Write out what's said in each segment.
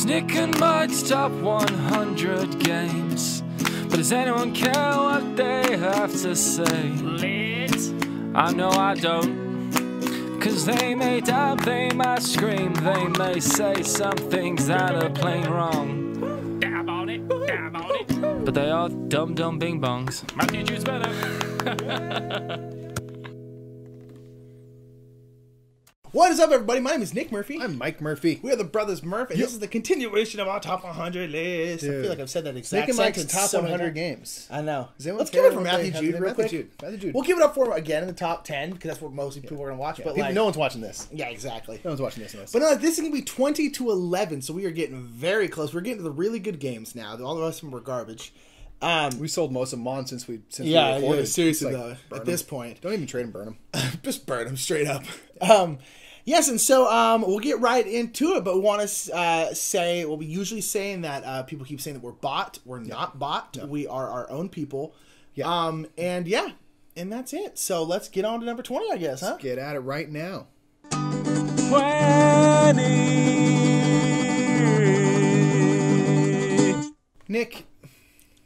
It's Nick and Mike's top 100 games. But does anyone care what they have to say? I know I don't. Cause they may dab, they might scream, they may say some things that are plain wrong. Dab on it, dab on it. But they are dumb dumb bing bongs. Matthew Juice better. What is up, everybody? My name is Nick Murphy. I'm Mike Murphy. We are the Brothers Murph, and this is the continuation of our top 100 list. Dude. I feel like I've said that exact Nick and Mike's sentence top so 100 many games. I know. Let's give it for Matthew Jude real quick. Matthew Jude. We'll give it up for him again in the top 10 because that's what most people are going to watch. Yeah. But People, like, no one's watching this. yeah, exactly. No one's watching this. But no, this is going to be 20 to 11, so we are getting very close. We're getting to the really good games now. All the rest of them were garbage. We sold most of them on since we Yeah, recorded. seriously Like, though. At this point, don't even trade them, burn them. just burn them straight up. Yes, and so we'll get right into it, but we want to say what we usually say, in that people keep saying that we're bot. We're not bot. No. We are our own people. Yeah. And that's it. So let's get on to number 20, I guess, huh? Let's get at it right now. 20. Nick,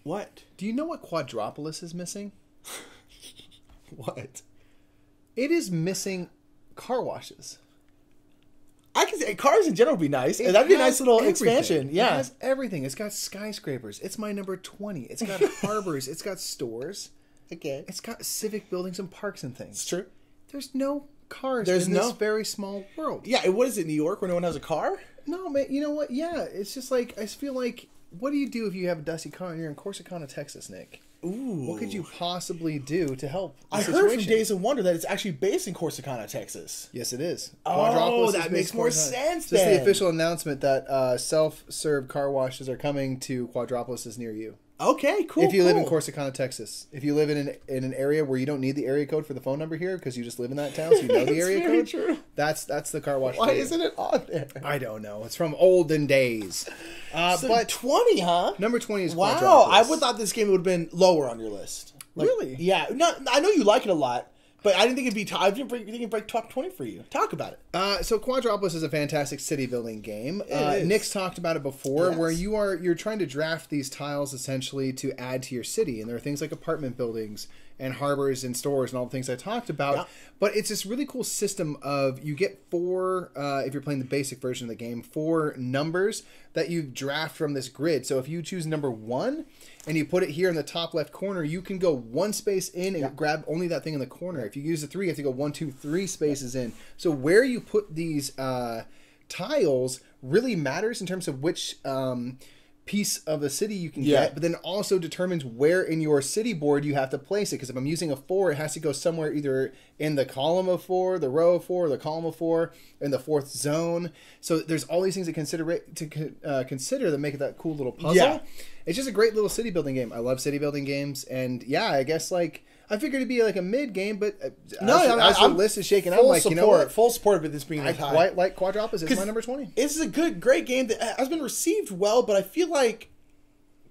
What? do you know what Quadropolis is missing? What? It is missing car washes. I can say cars in general would be nice. It That'd be a has nice little everything. expansion. Yeah. It has everything. It's got skyscrapers. It's my number 20. It's got harbors. It's got stores. Okay. It's got civic buildings and parks and things. It's true. There's no cars There's in no- this very small world. Yeah, what is it, New York, where no one has a car? No, man, you know what? Yeah, it's just like, I feel like, what do you do if you have a dusty car and you're in Corsicana, Texas, Nick? Ooh. What could you possibly do to help the I situation? heard from Days of Wonder that it's actually based in Corsicana, Texas. Yes, it is. Oh, Quadropolis that is makes based in more Corsicana. sense Just then. the official announcement that self-serve car washes are coming to Quadropolis is near you. Okay, cool. If you live in Corsicana, Texas. If you live in an area where you don't need the area code for the phone number here because you just live in that town, so you know the area very code. true. That's the car wash. Why for you. isn't it on there? I don't know. It's from olden days. So But 20, huh? number 20 is Wow, Quadropolis. I would have thought this game would have been lower on your list. Like, Really? Yeah. No, I know you like it a lot, but I didn't think it'd be top. I didn't think it'd break top 20 for you. Talk about it. So Quadropolis is a fantastic city building game. is. Nick's talked about it before, Yes. where you're trying to draft these tiles essentially to add to your city, and there are things like apartment buildings and harbors and stores and all the things I talked about. Yeah. But it's this really cool system of you get four, if you're playing the basic version of the game, 4 numbers that you draft from this grid. So if you choose number 1 and you put it here in the top left corner, you can go 1 space in and grab only that thing in the corner. If you use the 3, you have to go 1, 2, 3 spaces in. So where you put these tiles really matters in terms of which piece of the city you can get, but then also determines where in your city board you have to place it. Because if I'm using a 4, it has to go somewhere either in the column of 4, the row of 4, the column of 4, in the 4th zone. So there's all these things to consider that make it that cool little puzzle. Yeah. It's just a great little city building game. I love city building games, and yeah, I guess like I figured it'd be like a mid game, but as the list is shaking, I'm like, you know what? Full support of this being I high. quite like Quadropolis. It's my number 20. This is a great game that has been received well, but I feel like,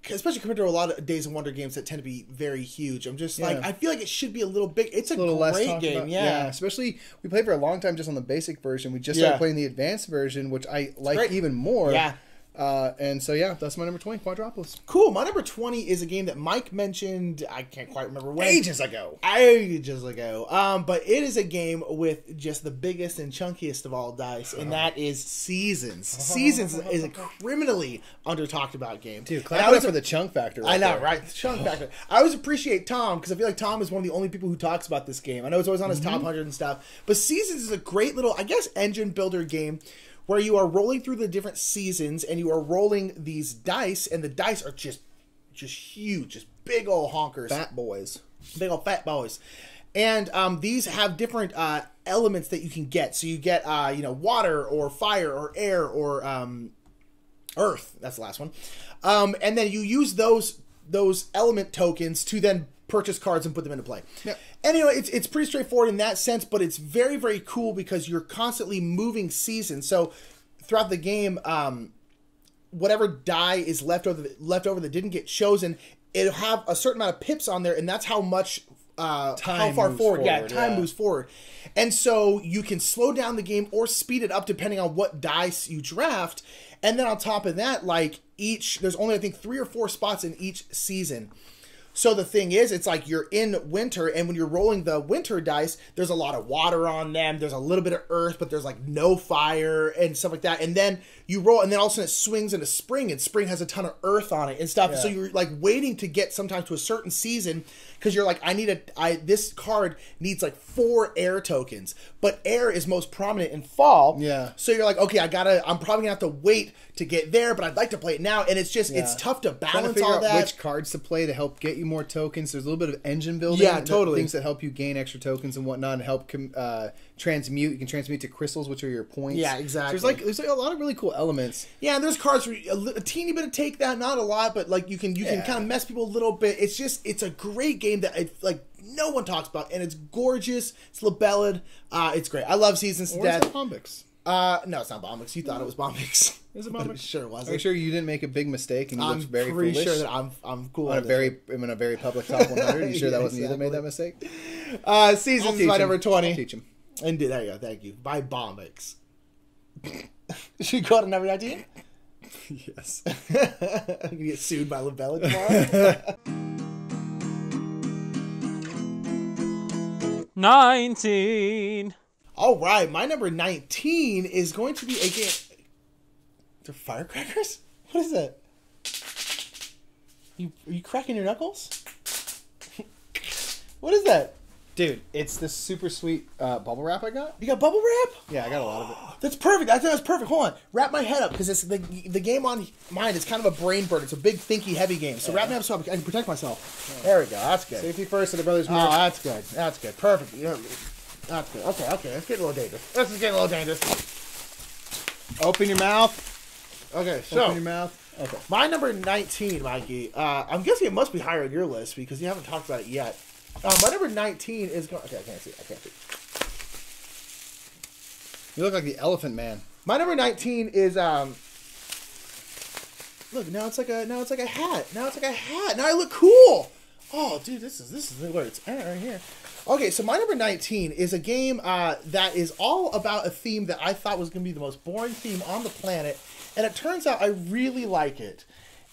especially compared to a lot of Days of Wonder games that tend to be very huge, I'm just like, I feel like it should be a little big. It's a little less great talked game, about. yeah. Especially we played for a long time just on the basic version. We just started playing the advanced version, which I like great. even more. Yeah. And so yeah, that's my number 20, Quadropolis. Cool. My number 20 is a game that Mike mentioned. I can't quite remember when. Ages ago. But it is a game with just the biggest and chunkiest of all dice, and that is Seasons. Seasons is a criminally under talked about game. Dude, clap it up for the chunk factor. I know, there. right? The chunk factor. I always appreciate Tom because I feel like Tom is one of the only people who talks about this game. I know it's always on his top 100 and stuff, but Seasons is a great little, I guess, engine builder game where you are rolling through the different seasons and you are rolling these dice, and the dice are just huge, just big old honkers, Fat boys. big old fat boys. And these have different elements that you can get. So you get water or fire or air or earth. That's the last one. And then you use those element tokens to then purchase cards and put them into play. Yep. Anyway, it's pretty straightforward in that sense, but it's very, very cool because you're constantly moving seasons. So throughout the game, whatever die is left over that didn't get chosen, it'll have a certain amount of pips on there, and that's how much how Time far moves forward. Yeah, forward, time yeah. moves forward. And so you can slow down the game or speed it up depending on what dice you draft. And then on top of that, like there's only I think 3 or 4 spots in each season. So the thing is, it's like you're in winter, and when you're rolling the winter dice, there's a lot of water on them. There's a little bit of earth, but there's like no fire and stuff like that. And then you roll, and then all of a sudden it swings into spring, and spring has a ton of earth on it and stuff. Yeah. So you're like waiting to get sometimes to a certain season because you're like, this card needs like 4 air tokens, but air is most prominent in fall. Yeah. So you're like, okay, I'm probably gonna have to wait to get there, but I'd like to play it now. And it's just, it's tough to Trying to balance figure all out that. which cards to play to help get you more tokens. There's a little bit of engine building. Yeah, totally. Things that help you gain extra tokens and whatnot, and help transmute. You can transmute to crystals, which are your points. Yeah, exactly. So there's like a lot of really cool elements. Yeah, and there's cards where a teeny bit of take that, not a lot, but like you can kind of mess people a little bit. It's a great game that no one talks about, and it's gorgeous. It's libelled. It's great. I love Seasons to Or is death. that Bombix? No, it's not Bombix. You thought it was Bombix. Is it But Bombix? sure was. Are you sure you didn't make a big mistake and you I'm looked very pretty foolish? sure that I'm cool. I'm in a very public top 100. Are you sure that wasn't you that made that mistake? Seasons I'll is my teach number him. 20. I'll teach him. And there you go. Thank you. By Bombix. Should we go to number 19? Yes. I'm gonna get sued by Labella tomorrow. 19. All right, my number 19 is going to be a game. They're firecrackers? What is that? Are you cracking your knuckles? What is that? Dude, it's this super sweet bubble wrap I got. You got bubble wrap? Yeah, I got a lot of it. That's perfect. I think that's perfect. Hold on. Wrap my head up because it's the game on mine is kind of a brain burn. It's a big, thinky, heavy game. So wrap me up so I can protect myself. There we go. That's good. Safety first to the brothers. Oh, that's good. That's good. Perfect. Yeah, that's good. Okay. Let's get a little dangerous. Let's get a little dangerous. Open your mouth. Okay, so Open your mouth. Okay. my number 19, Mikey. I'm guessing it must be higher on your list because you haven't talked about it yet. My number 19 is going. Okay, I can't see. You look like the Elephant Man. My number 19 is Look, now it's like a hat. Now I look cool. Oh, dude, this is where it's at right here. Okay, so my number 19 is a game that is all about a theme that I thought was going to be the most boring theme on the planet, and it turns out I really like it.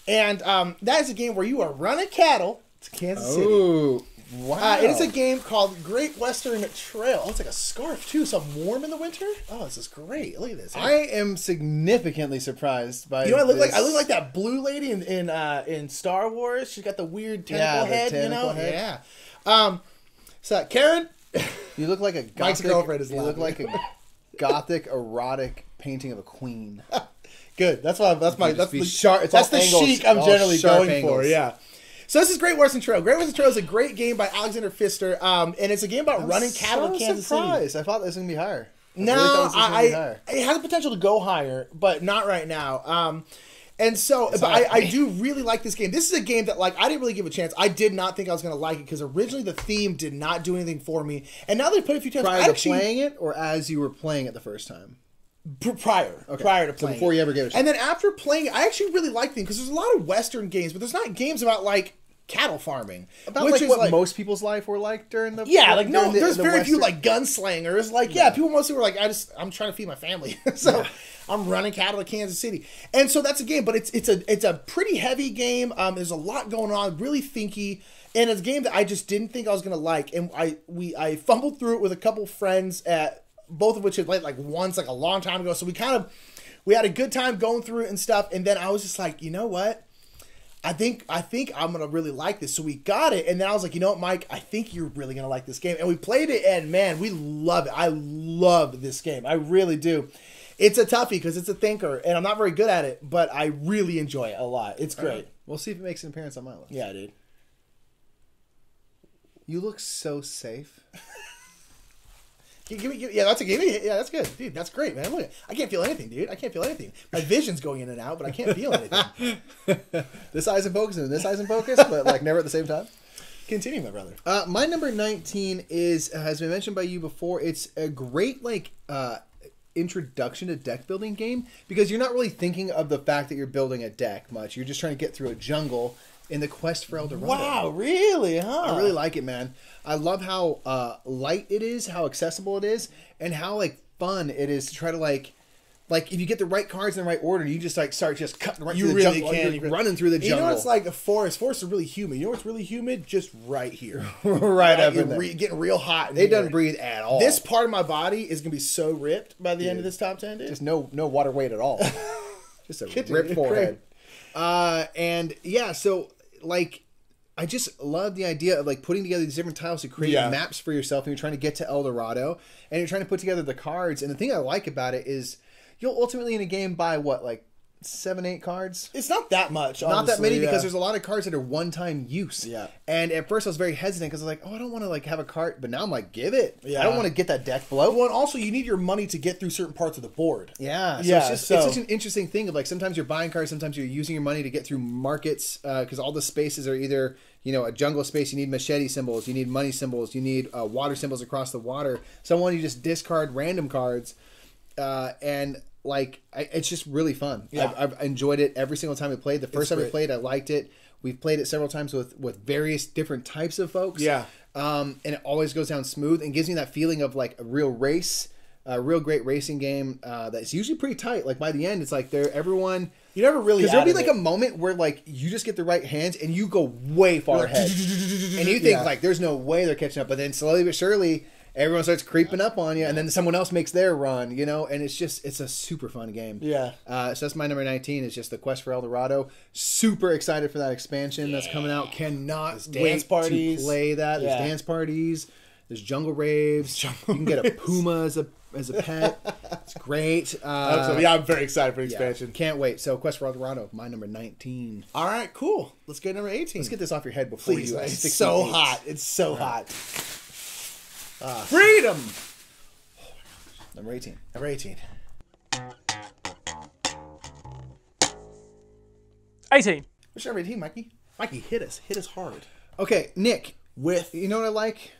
And that is a game where you are running cattle to Kansas City. Ooh, wow. It is a game called Great Western Trail. Oh, it's like a scarf, too, so I'm warm in the winter. Oh, this is great. Look at this. I am significantly surprised by. You know, this. I look like that blue lady in Star Wars. She's got the weird tentacle head. tentacle head. Yeah. So Karen, You look like a gothic. Mike's girlfriend is You look laughing. like a gothic erotic painting of a queen. good. That's Just be the sharp. It's that's all the angles, chic I'm all generally sharp going angles. for. Yeah. So this is Great Western Trail. Great Western Trail is a great game by Alexander Pfister, and it's a game about running cattle in Kansas City. surprised. I thought this was gonna be higher. No, really thought this was gonna be higher. it has the potential to go higher, but not right now. And so, but high. I do really like this game. This is a game that, like, I didn't really give a chance. I did not think I was going to like it because originally the theme did not do anything for me. And now they put it a few times. Prior to playing it, or as you were playing it the first time? Prior to So playing before it. you ever gave it a And then after playing it, I actually really like the game because there's a lot of Western games, but there's not games about, like, cattle farming. About which like is what most people's life were like during the there's the very few Western- like gunslingers. Like people mostly were like, I'm trying to feed my family, so I'm running cattle to Kansas City, and so that's a game. But it's a pretty heavy game. There's a lot going on, really thinky, and it's a game that I just didn't think I was gonna like. And I fumbled through it with a couple friends, both of which had played like once, like a long time ago. So we had a good time going through it and stuff. And then I was just like, you know what? I think I'm gonna really like this. So we got it, and then I was like, you know what, Mike? I think you're really gonna like this game. And we played it, and man, we love it. I love this game. I really do. It's a toughie because it's a thinker, and I'm not very good at it, but I really enjoy it a lot. It's great. Right. We'll see if it makes an appearance on my list. Yeah, dude. You look so safe. Yeah, that's a game. Yeah, that's good, dude. That's great, man. Look, I can't feel anything, dude. I can't feel anything. My vision's going in and out, but I can't feel anything. This eye's in focus and this eye's in focus, but like never at the same time. Continue, my brother. My number 19 has been mentioned by you before. It's a great introduction to deck building game because you're not really thinking of the fact that you're building a deck much. You're just trying to get through a jungle in the quest for El Dorado. Wow, really, huh? I really like it, man. I love how light it is, how accessible it is, and how like fun it is to try to like if you get the right cards in the right order, you just like start just cutting right through the jungle. You're running through the jungle. You know what's like a forest? Forests are really humid. You know what's really humid? Just right here. right up in there. Getting real hot. They don't breathe at all. This part of my body is going to be so ripped by the end of this top 10, dude. Just no water weight at all. Just a ripped forehead. And yeah, so like I just love the idea of like putting together these different tiles to create maps for yourself, and you're trying to get to El Dorado, and you're trying to put together the cards. And the thing I like about it is you'll ultimately in a game buy what, like 7-8 cards? It's not that much, honestly. Not that many, because there's a lot of cards that are one-time use. Yeah. And at first I was very hesitant because I was like, oh, I don't want to like have a card, but now I'm like, give it. Yeah. I don't want to get that deck bloat. Well, and also you need your money to get through certain parts of the board. Yeah. So it's such an interesting thing of like sometimes you're buying cards, sometimes you're using your money to get through markets because all the spaces are either, you know, a jungle space, you need machete symbols, you need money symbols, you need water symbols across the water. Someone you just discard random cards and like it's just really fun. Yeah. I've enjoyed it every single time we played. The first time we played, I liked it. We've played it several times with various different types of folks. Yeah. And it always goes down smooth and gives me that feeling of like a real race, a real great racing game that's usually pretty tight. Like by the end, it's like everyone. You never really, because there'll be like a moment where like you just get the right hands and you go way far ahead, and you think like there's no way they're catching up, but then slowly but surely everyone starts creeping up on you, and then someone else makes their run, you know, and it's a super fun game. Yeah. So that's my number 19. Is just the Quest for El Dorado. Super excited for that expansion that's coming out. Cannot wait to play that. There's dance parties. There's jungle raves. You can get a puma as a pet. It's great. I'm very excited for the expansion. Can't wait. So Quest for El Dorado, my number 19. All right, cool. Let's get number 18. Let's get this off your head before you. It's so hot. It's so hot. Freedom. Oh number 18. Number 18. 18. What's number 18, Mikey? Mikey, hit us. Hit us hard. Okay, Nick. With you know what I like?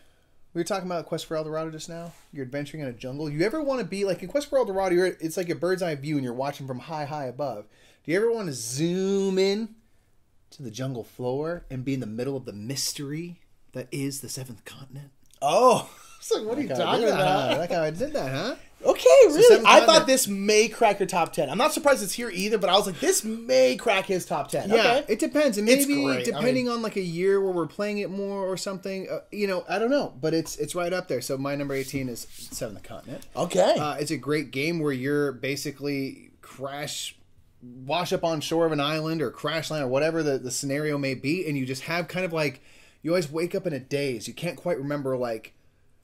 We were talking about Quest for El Dorado just now. You're adventuring in a jungle. You ever want to be like in Quest for El Dorado? It's like a bird's eye view, and you're watching from high above. Do you ever want to zoom in to the jungle floor and be in the middle of the mystery that is the seventh continent? Oh, so what are you talking about? Like how I did that, huh? Okay, really? I thought this may crack your top 10. I'm not surprised it's here either, but I was like, this may crack his top 10. Yeah, okay. It depends. And maybe depending on like a year where we're playing it more or something, you know, I don't know. But it's right up there. So my number 18 is Seventh Continent. Okay. It's a great game where you're basically wash up on shore of an island or crash land or whatever the scenario may be. And you just have kind of like, you always wake up in a daze. You can't quite remember like,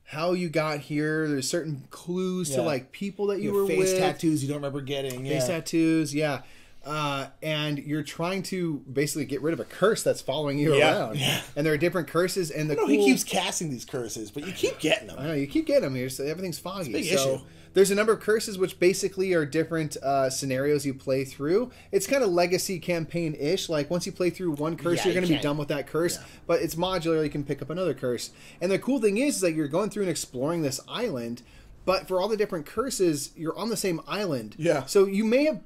how you got here. There's certain clues to like people that you were with. Face tattoos you don't remember getting. Face tattoos, yeah. And you're trying to basically get rid of a curse that's following you around. Yeah. And there are different curses. And he keeps casting these curses, but you keep getting them. I know, you keep getting them here, so everything's foggy. It's a big issue. There's a number of curses which basically are different scenarios you play through. It's kind of legacy campaign-ish. Like once you play through one curse, you're going to be done with that curse. Yeah. But it's modular. You can pick up another curse. And the cool thing is that you're going through and exploring this island. But for all the different curses, you're on the same island. Yeah. So you're going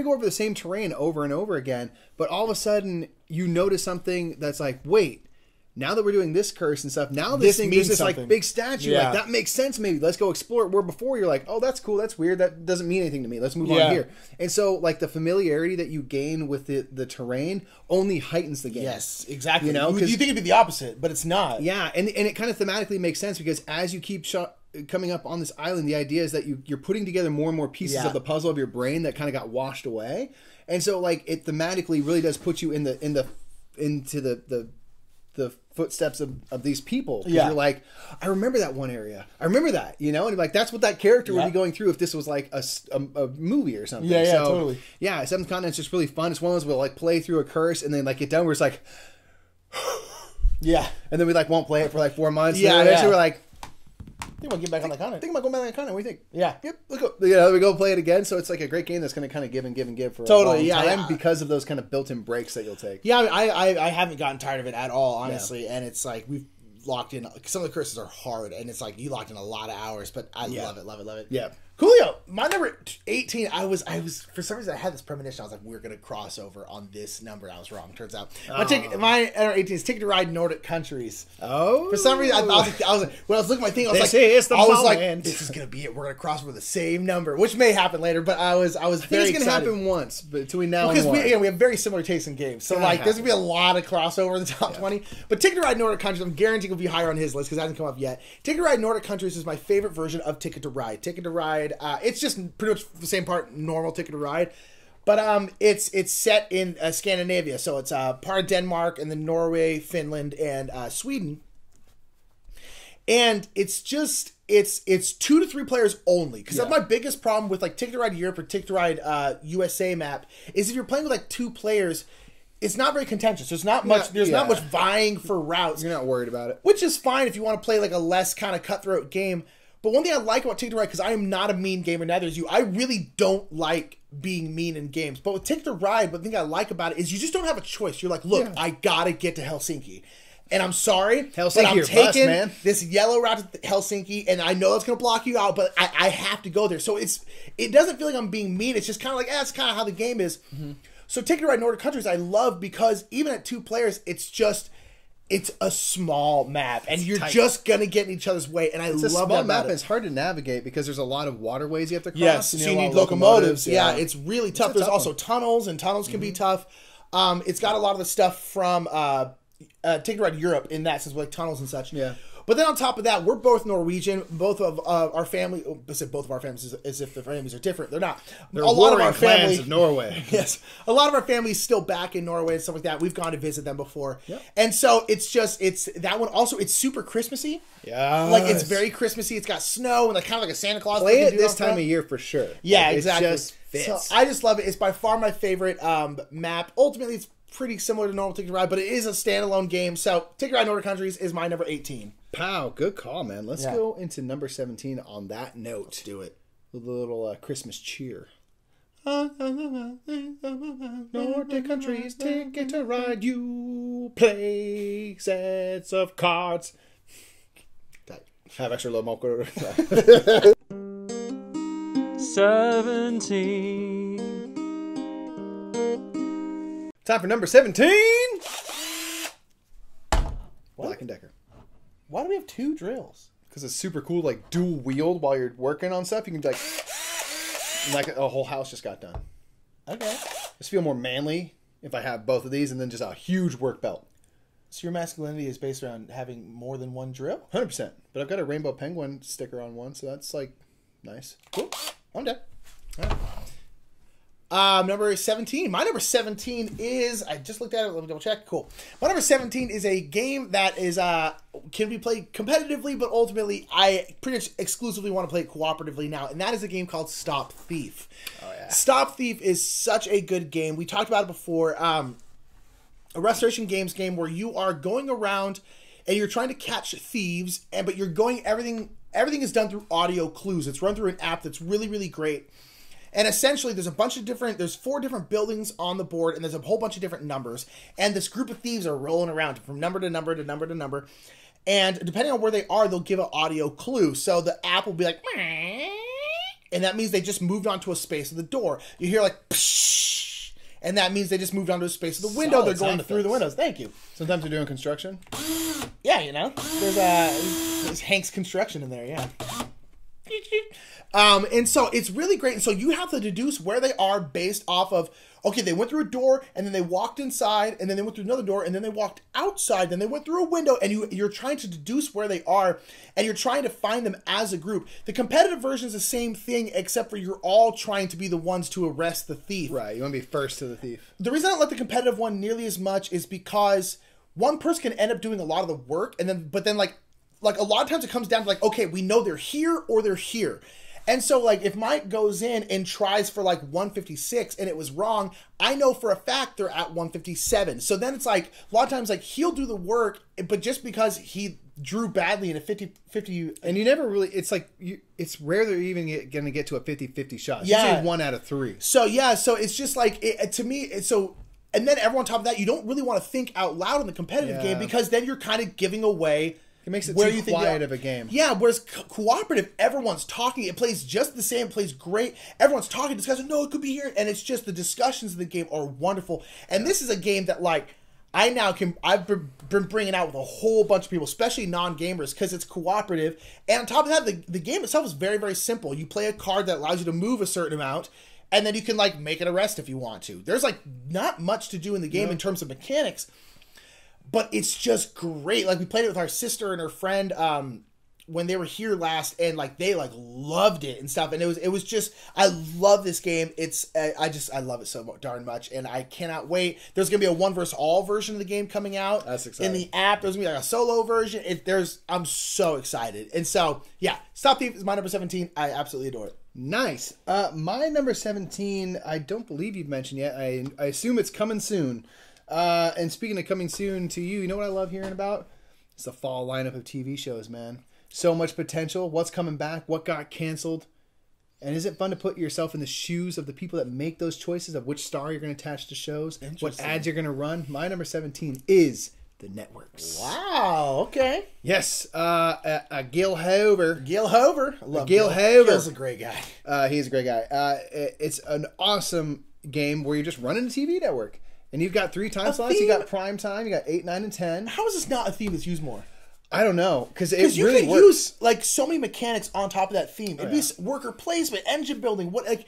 to go over the same terrain over and over again. But all of a sudden, you notice something that's like, wait. Now that we're doing this curse and stuff, now this thing means this like big statue. Yeah. Like that makes sense. Maybe let's go explore it. Where before you're like, oh, that's cool, that's weird, that doesn't mean anything to me. Let's move on here. And so, like the familiarity that you gain with the terrain only heightens the game. Yes, exactly. You know, because you think it'd be the opposite, but it's not. Yeah, and it kind of thematically makes sense because as you keep coming up on this island, the idea is that you're putting together more and more pieces of the puzzle of your brain that kind of got washed away, and so like it thematically really does put you into the footsteps of these people. You're like, I remember that one area. I remember that, you know? And like, that's what that character would be going through if this was like a movie or something. Yeah, totally. Yeah, Seventh Continent's just really fun. It's one of those we'll like play through a curse and then like get done where it's like, yeah. And then we like won't play it for like 4 months. Yeah, and then eventually we're like, I think we'll get back on that continent. Think about going back on that continent. What do you think? Yeah. Yep. Let's go. You know, we go play it again. So it's like a great game that's going to kind of give and give and give for a long time because of those kind of built-in breaks that you'll take. Yeah, I haven't gotten tired of it at all, honestly. Yeah. And it's like we've locked in. Some of the curses are hard, and it's like you locked in a lot of hours, but I love it. Yeah. Julio, my number 18, I was for some reason I had this premonition. I was like, we're gonna cross over on this number. I was wrong. Turns out my number 18 is Ticket to Ride Nordic Countries. Oh, for some reason I was like, when I was looking at my thing, I was like, this is gonna be it. We're gonna cross over the same number, which may happen later. But I was very excited. It's gonna happen once, but between now and because we have very similar tastes in games. So like, there's gonna be a lot of crossover in the top 20. But Ticket to Ride Nordic Countries, I'm guaranteeing will be higher on his list because it hasn't come up yet. Ticket to Ride Nordic Countries is my favorite version of Ticket to Ride. Ticket to Ride. It's just pretty much the same part normal Ticket to Ride, but it's set in Scandinavia, so it's part of Denmark and then Norway, Finland, and Sweden, and it's 2 to 3 players only. Because that's my biggest problem with like Ticket to Ride Europe or Ticket to Ride USA map is if you're playing with like 2 players. It's not very contentious. There's not much. There's not much vying for routes. You're not worried about it, which is fine if you want to play like a less kind of cutthroat game. But one thing I like about Ticket to Ride, because I am not a mean gamer, neither is you, I really don't like being mean in games. But with Ticket to Ride, one thing I like about it is you just don't have a choice. You're like, look, I gotta get to Helsinki. And I'm sorry, but I'm taking this yellow route to Helsinki, and I know it's going to block you out, but I have to go there. So it doesn't feel like I'm being mean. It's just kind of like, that's kind of how the game is. Mm-hmm. So Ticket to Ride Nordic Countries I love because even at 2 players, it's a small map, and you're just gonna get in each other's way, and I love that. It's a small map, and it's hard to navigate because there's a lot of waterways you have to cross. Yes, so you need locomotives. Yeah, it's really tough. There's also tunnels, and tunnels can be tough. It's got a lot of the stuff from Ticket to Ride Europe in that sense, with like tunnels and such. Yeah. But then on top of that, we're both Norwegian. Both of our family, I said both of our families as if the families are different. They're not. They're a lot of our family of Norway. Yes, a lot of our family's still back in Norway and stuff like that. We've gone to visit them before, yep. And so it's that one. Also, it's super Christmassy. Yeah, like it's very Christmassy. It's got snow and like kind of like a Santa Claus. Play it this time of year for sure. Yeah, like, exactly. It just fits. So I just love it. It's by far my favorite map. Ultimately, it's pretty similar to normal Ticket to Ride, but it is a standalone game. So Ticket to Ride Nordic Countries is my number 18. Pow, good call, man. Let's go into number 17 on that note. Let's do it. With a little Christmas cheer. Nordic countries, Ticket to Ride, you play sets of cards. Have extra low mocha. 17. Time for number 17. Black & Decker. Why do we have 2 drills? Because it's super cool, like dual wield while you're working on stuff. You can be like a whole house just got done. Okay. Just feel more manly if I have both of these and then just a huge work belt. So your masculinity is based around having more than 1 drill? 100%. But I've got a rainbow penguin sticker on one, so that's like nice. Cool. I'm done. All right. Number 17. My number 17 is, I just looked at it, let me double check. Cool. My number 17 is a game that is can be played competitively, but ultimately I pretty much exclusively want to play it cooperatively now, and that is a game called Stop Thief. Oh yeah. Stop Thief is such a good game. We talked about it before. A Restoration Games game where you are going around and you're trying to catch thieves, but you're going everything is done through audio clues. It's run through an app that's really, really great. And essentially, there's 4 different buildings on the board, and there's a whole bunch of different numbers. And this group of thieves are rolling around from number to number to number to number. And depending on where they are, they'll give an audio clue. So the app will be like, and that means they just moved onto a space of the door. You hear like, psh, and that means they just moved onto a space of the window. They're going through the windows. Thank you. Sometimes they're doing construction. Yeah, you know, there's Hank's construction in there. Yeah. And so it's really great. And so you have to deduce where they are based off of, okay, they went through a door and then they walked inside and then they went through another door and then they walked outside, then they went through a window, and you're trying to deduce where they are and you're trying to find them as a group. The competitive version is the same thing, except for you're all trying to be the ones to arrest the thief. Right. You want to be first to the thief. The reason I don't like the competitive one nearly as much is because one person can end up doing a lot of the work, but then like a lot of times it comes down to like, okay, we know they're here or they're here. And so, like, if Mike goes in and tries for, like, 156 and it was wrong, I know for a fact they're at 157. So then it's like, a lot of times, like, he'll do the work, but just because he drew badly in a 50-50... And you never really... It's like... it's rare they're even going to get to a 50-50 shot. It's yeah. usually 1 out of 3. So, yeah, so it's just like... to me, it's so... And then everyone on top of that, you don't really want to think out loud in the competitive game because then you're kind of giving away It makes it where too you think quiet of a game. Yeah, whereas cooperative, everyone's talking. It plays just the same. It plays great. Everyone's talking, discussing. No, it could be here, and it's just the discussions in the game are wonderful. And this is a game that like I've been bringing out with a whole bunch of people, especially non-gamers, because it's cooperative. And on top of that, the game itself is very, very simple. You play a card that allows you to move a certain amount, and then you can like make an arrest if you want to. There's like not much to do in the game in terms of mechanics. But it's just great. Like, we played it with our sister and her friend when they were here last, and like they like loved it and stuff. And it was just, I love this game. I love it so darn much, and I cannot wait. There's gonna be a 1 versus all version of the game coming out. That's exciting. In the app. There's gonna be like a solo version. I'm so excited. And so yeah, Stop Thief is my number 17. I absolutely adore it. Nice. My number 17, I don't believe you've mentioned yet. I assume it's coming soon. And speaking of coming soon to you know what I love hearing about? It's the fall lineup of TV shows, man. So much potential. What's coming back? What got canceled? And is it fun to put yourself in the shoes of the people that make those choices of which star you're going to attach to shows? What ads you're going to run? My number 17 is the networks. Wow. Okay. Yes. Gil Hover. Gil Hover. I love Gil Hover. Gil's a great guy. He's a great guy. It's an awesome game where you're just running a TV network. And you've got 3 time slots. You got prime time. You got 8, 9, and 10. How is this not a theme that's used more? I don't know, because it you really could works. use like so many mechanics on top of that theme. It'd be worker placement, engine building. What like?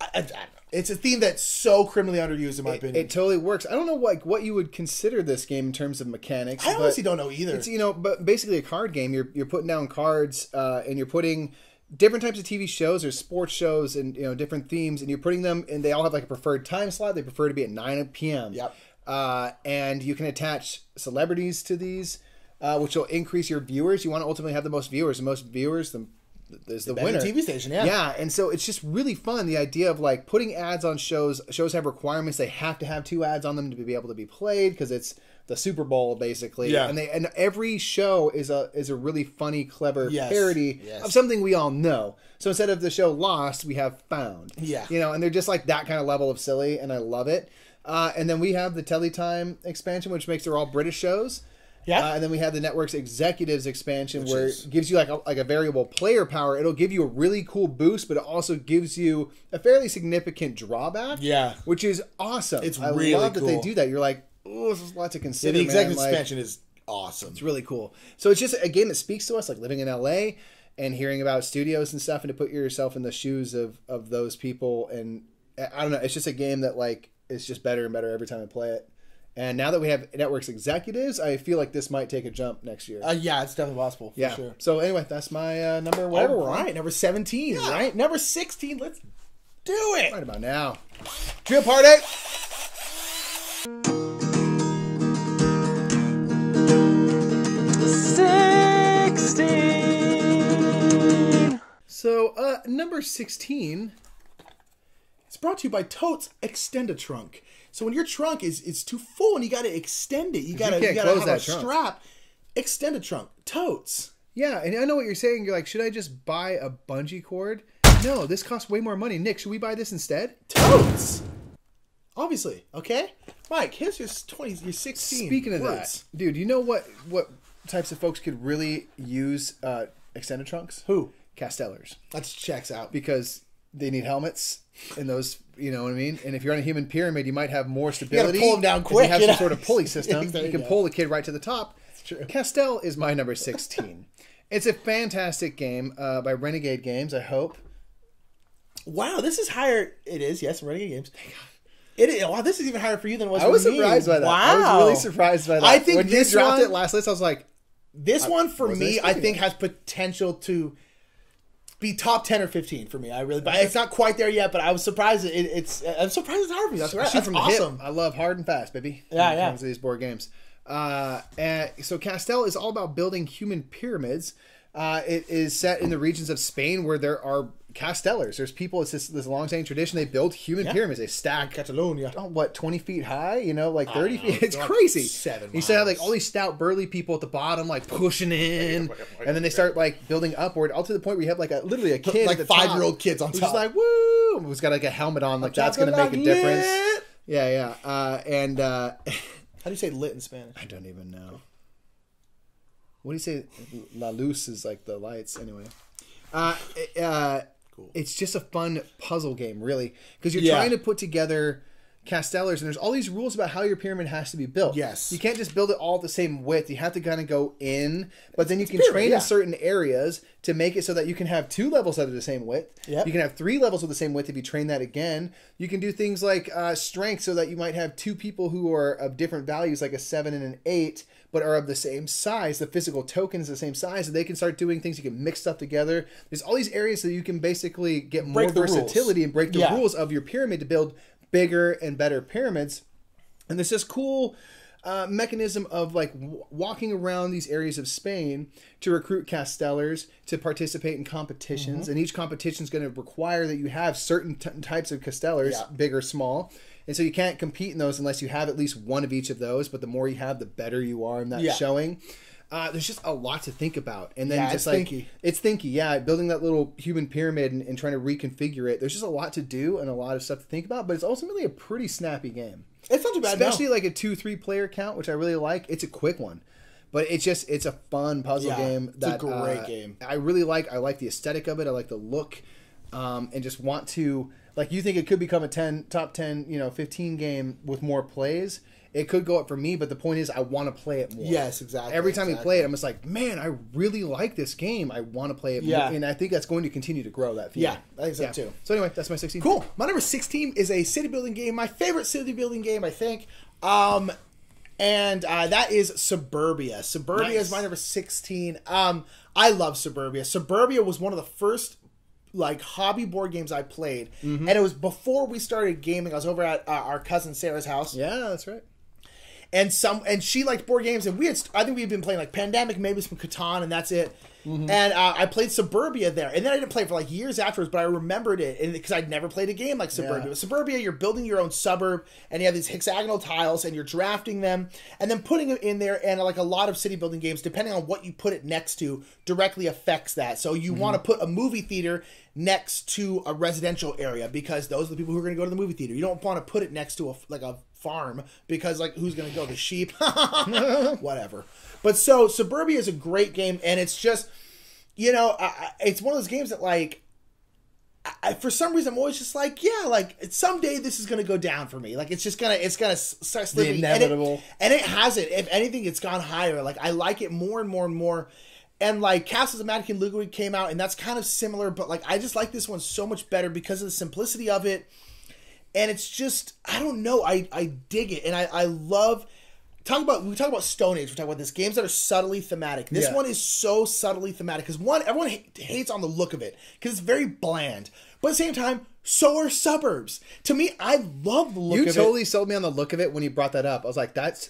I don't know. It's a theme that's so criminally underused, in my opinion. It totally works. I don't know what you would consider this game in terms of mechanics. I honestly don't know either. It's but basically a card game. You're putting down cards, and you're putting different types of TV shows or sports shows, and different themes, and you're putting them, and they all have like a preferred time slot. They prefer to be at 9 p.m. Yep. And you can attach celebrities to these, which will increase your viewers. You want to ultimately have the most viewers. The most viewers, is the winner. TV station, yeah. Yeah, and so it's just really fun. The idea of like putting ads on shows. Shows have requirements. They have to have 2 ads on them to be able to be played because it's the Super Bowl basically. Yeah. And every show is a really funny, clever parody Yes. of something we all know. So instead of the show Lost, we have Found. Yeah. And they're just like that kind of level of silly, and I love it. And then we have the Teletime expansion, which makes they're all British shows. Yeah. And then we have the network's executives expansion, where it gives you like a variable player power. It'll give you a really cool boost, but it also gives you a fairly significant drawback. Yeah. Which is awesome. It's I really love that they cool. do that. You're like, oh, this is a lot to consider. The executive man. expansion is awesome. It's really cool. So it's just a game that speaks to us, like living in LA and hearing about studios and stuff, and to put yourself in the shoes of those people. And I don't know, it's just a game that like is just better and better every time I play it. And now that we have networks executives, I feel like this might take a jump next year. Yeah, it's definitely possible. For sure. So anyway, that's my number. Whatever. All right, number 17. Yeah. Right, number 16. Let's do it. Right about now. Drill party. So number 16. It's brought to you by Totes Extend-A-Trunk. So when your trunk is too full and you got to extend it, you got to close have that a trunk. strap. Extend-A-Trunk. Totes. Yeah, and I know what you're saying. You're like, should I just buy a bungee cord? No, this costs way more money. Nick, should we buy this instead? Totes. Obviously. Okay? Mike, here's your 16. Speaking of words. that, dude, you know what types of folks could really use extended trunks? Who? Castellers. That checks out. Because they need helmets and those, you know what I mean? And if you're on a human pyramid, you might have more stability. You gotta pull them down if quick. You have you some know? sort of pulley system. There you can go. pull the kid right to the top. That's true. Castel is my number 16. It's a fantastic game by Renegade Games, I hope. Wow, this is higher. It is, yes, Renegade Games. It is. Wow, this is even higher for you than it was I was for me. surprised by that. Wow. I was really surprised by that. I think when this you dropped one- it last list, I was like, This one for wasn't me, I expecting think, that. has potential to be top 10 or 15 for me. I really, but it's not quite there yet. But I was surprised. I'm surprised it's hard for me. That's right. shoot That's from the awesome. hip. I love hard and fast, baby. Yeah, when it yeah. comes to these board games. So Castel is all about building human pyramids. It is set in the regions of Spain where there are castellers. There's people. It's this long-standing tradition. They build human pyramids. They stack. Catalonia. 20 feet high? You know, like 30 don't know. feet. It's They're like crazy. 7 You still have like miles. all these stout, burly people at the bottom, like pushing in, and then they start like building upward, all to the point where you have like literally a kid, Like at the top 5-year-old kids on who's top. just like woo, who's got like a helmet on, like that's gonna make a difference. Lit. Yeah. How do you say lit in Spanish? I don't even know. What do you say? La Luz is like the lights. Anyway. Cool. It's just a fun puzzle game, really. Because you're Yeah. trying to put together castellars, and there's all these rules about how your pyramid has to be built. Yes. You can't just build it all at the same width. You have to kind of go in, but then you can pyramid, train yeah. in certain areas to make it so that you can have 2 levels that are the same width. Yep. You can have 3 levels of the same width if you train that again. You can do things like strength, so that you might have 2 people who are of different values, like a 7 and an 8, but are of the same size. The physical token is the same size, and they can start doing things. You can mix stuff together. There's all these areas that you can basically get more Break the rules. versatility and break the Yeah. rules of your pyramid to build bigger and better pyramids. And there's this cool mechanism of like walking around these areas of Spain to recruit castellars to participate in competitions. And each competition is going to require that you have certain types of castellars, Yeah. big or small. And so you can't compete in those unless you have at least one of each of those. But the more you have, the better you are in that Yeah. showing. There's just a lot to think about. And then Yeah, just it's like thinky. it's thinky, yeah. Building that little human pyramid and trying to reconfigure it. There's just a lot to do and a lot of stuff to think about, but it's ultimately a pretty snappy game. It's not too bad, Especially like a 2-3 player count, which I really like. It's a quick one. But it's a fun puzzle Yeah, game. it's a great game. I really like. I like the aesthetic of it. I like the look, and just want to like. You think it could become a top 10, 15 game with more plays? It could go up for me, but the point is, I want to play it more. Yes, exactly. Every time you play it, I'm just like, man, I really like this game. I want to play it more, Yeah. and I think that's going to continue to grow that feeling. Yeah, I think so too. So anyway, that's my 16. Cool. My number 16 is a city building game. My favorite city building game, I think. And that is Suburbia. Suburbia Nice. is my number 16. I love Suburbia. Suburbia was one of the first like hobby board games I played, and it was before we started gaming. I was over at our cousin Sarah's house. Yeah, that's right. And she liked board games, and I think we had been playing like Pandemic, maybe some Catan, and that's it. And I played Suburbia there, and then I didn't play it for like years afterwards, but I remembered it, and because I'd never played a game like Suburbia. Yeah. With Suburbia, you're building your own suburb, and you have these hexagonal tiles, and you're drafting them, and then putting them in there. And like a lot of city building games, depending on what you put it next to, directly affects that. So you want to put a movie theater next to a residential area because those are the people who are going to go to the movie theater. You don't want to put it next to a farm because like who's going to go? The sheep? Whatever. But so Suburbia is a great game, and it's just, it's one of those games that like, for some reason I'm always just like, yeah, like someday this is going to go down for me. Like it's going to start slipping. inevitable. And it hasn't. If anything, it's gone higher. Like I like it more and more and more. And like Castles of Magic and Ludwig came out, and that's kind of similar, but like I just like this one so much better because of the simplicity of it. And it's just, I don't know, I dig it. And I love, we talk about Stone Age, we talk about this, games that are subtly thematic. This one is so subtly thematic, because one, everyone hates on the look of it, because it's very bland. But at the same time, so are Suburbs. To me, I love the look of it. You totally sold me on the look of it when you brought that up. I was like, that's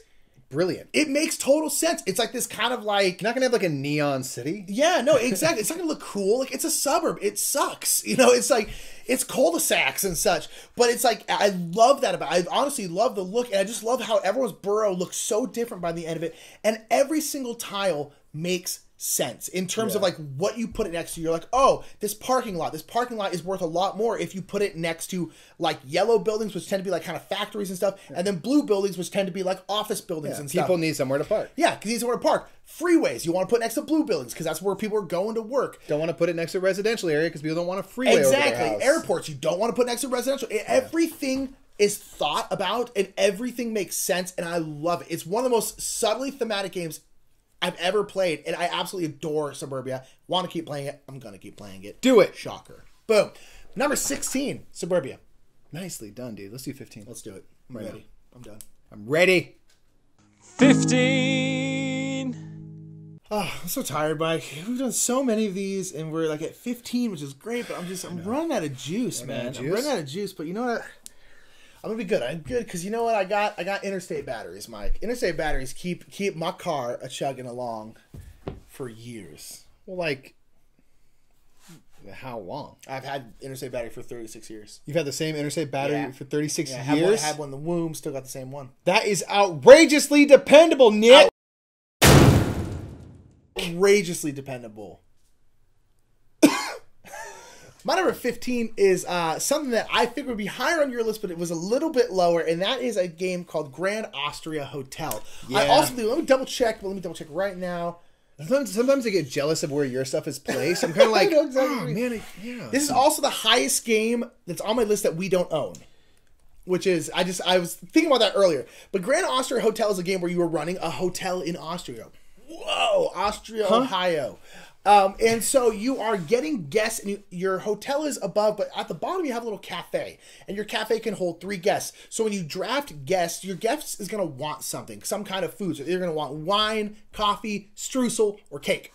brilliant. It makes total sense. It's like this kind of like... You're not going to have like a neon city? Yeah, no, exactly. It's not going to look cool. Like, it's a suburb. It sucks. It's like, it's cul-de-sacs and such. But it's like, I love that about it. I honestly love the look, and I just love how everyone's borough looks so different by the end of it. And every single tile makes sense in terms of like what you put it next to. You're like, oh, this parking lot is worth a lot more if you put it next to like yellow buildings, which tend to be like kind of factories and stuff, and then blue buildings, which tend to be like office buildings and stuff. People need somewhere to park. Yeah, because you need somewhere to park. Freeways, you want to put next to blue buildings because that's where people are going to work. Don't want to put it next to a residential area because people don't want a freeway over their Exactly. house. Airports, you don't want to put next to residential. Everything is thought about, and everything makes sense, and I love it. It's one of the most subtly thematic games I've ever played, and I absolutely adore Suburbia. Want to keep playing it? I'm going to keep playing it. Do it. Shocker. Boom. Number 16, Suburbia. Nicely done, dude. Let's do 15. Let's do it. I'm ready. I'm done. I'm ready. 15. Oh, I'm so tired, Mike. We've done so many of these, and we're like at 15, which is great, but I'm running out of juice, man. I'm running out of juice, but you know what? I'm gonna be good. I'm good because you know what? I got interstate batteries, Mike. Interstate batteries keep my car a chugging along for years. Well, like, how long? I've had interstate battery for 36 years. You've had the same interstate battery for 36 Yeah, I years? had one in the womb, still got the same one. That is outrageously dependable, Nick. Outrageously dependable. My number 15 is something that I figured would be higher on your list, but it was a little bit lower, and that is a game called Gran Austria Hotel. Yeah. I also let me double check right now. Sometimes I get jealous of where your stuff is placed. I'm kind of like, know exactly oh what you man, yeah. This is also the highest game that's on my list that we don't own. Which is, I was thinking about that earlier. But Gran Austria Hotel is a game where you are running a hotel in Austria. Whoa, Austria, Ohio. And so you are getting guests, and your hotel is above, but at the bottom you have a little cafe. And your cafe can hold 3 guests. So when you draft guests, your guest is going to want something, some kind of food. So they're going to want wine, coffee, streusel, or cake.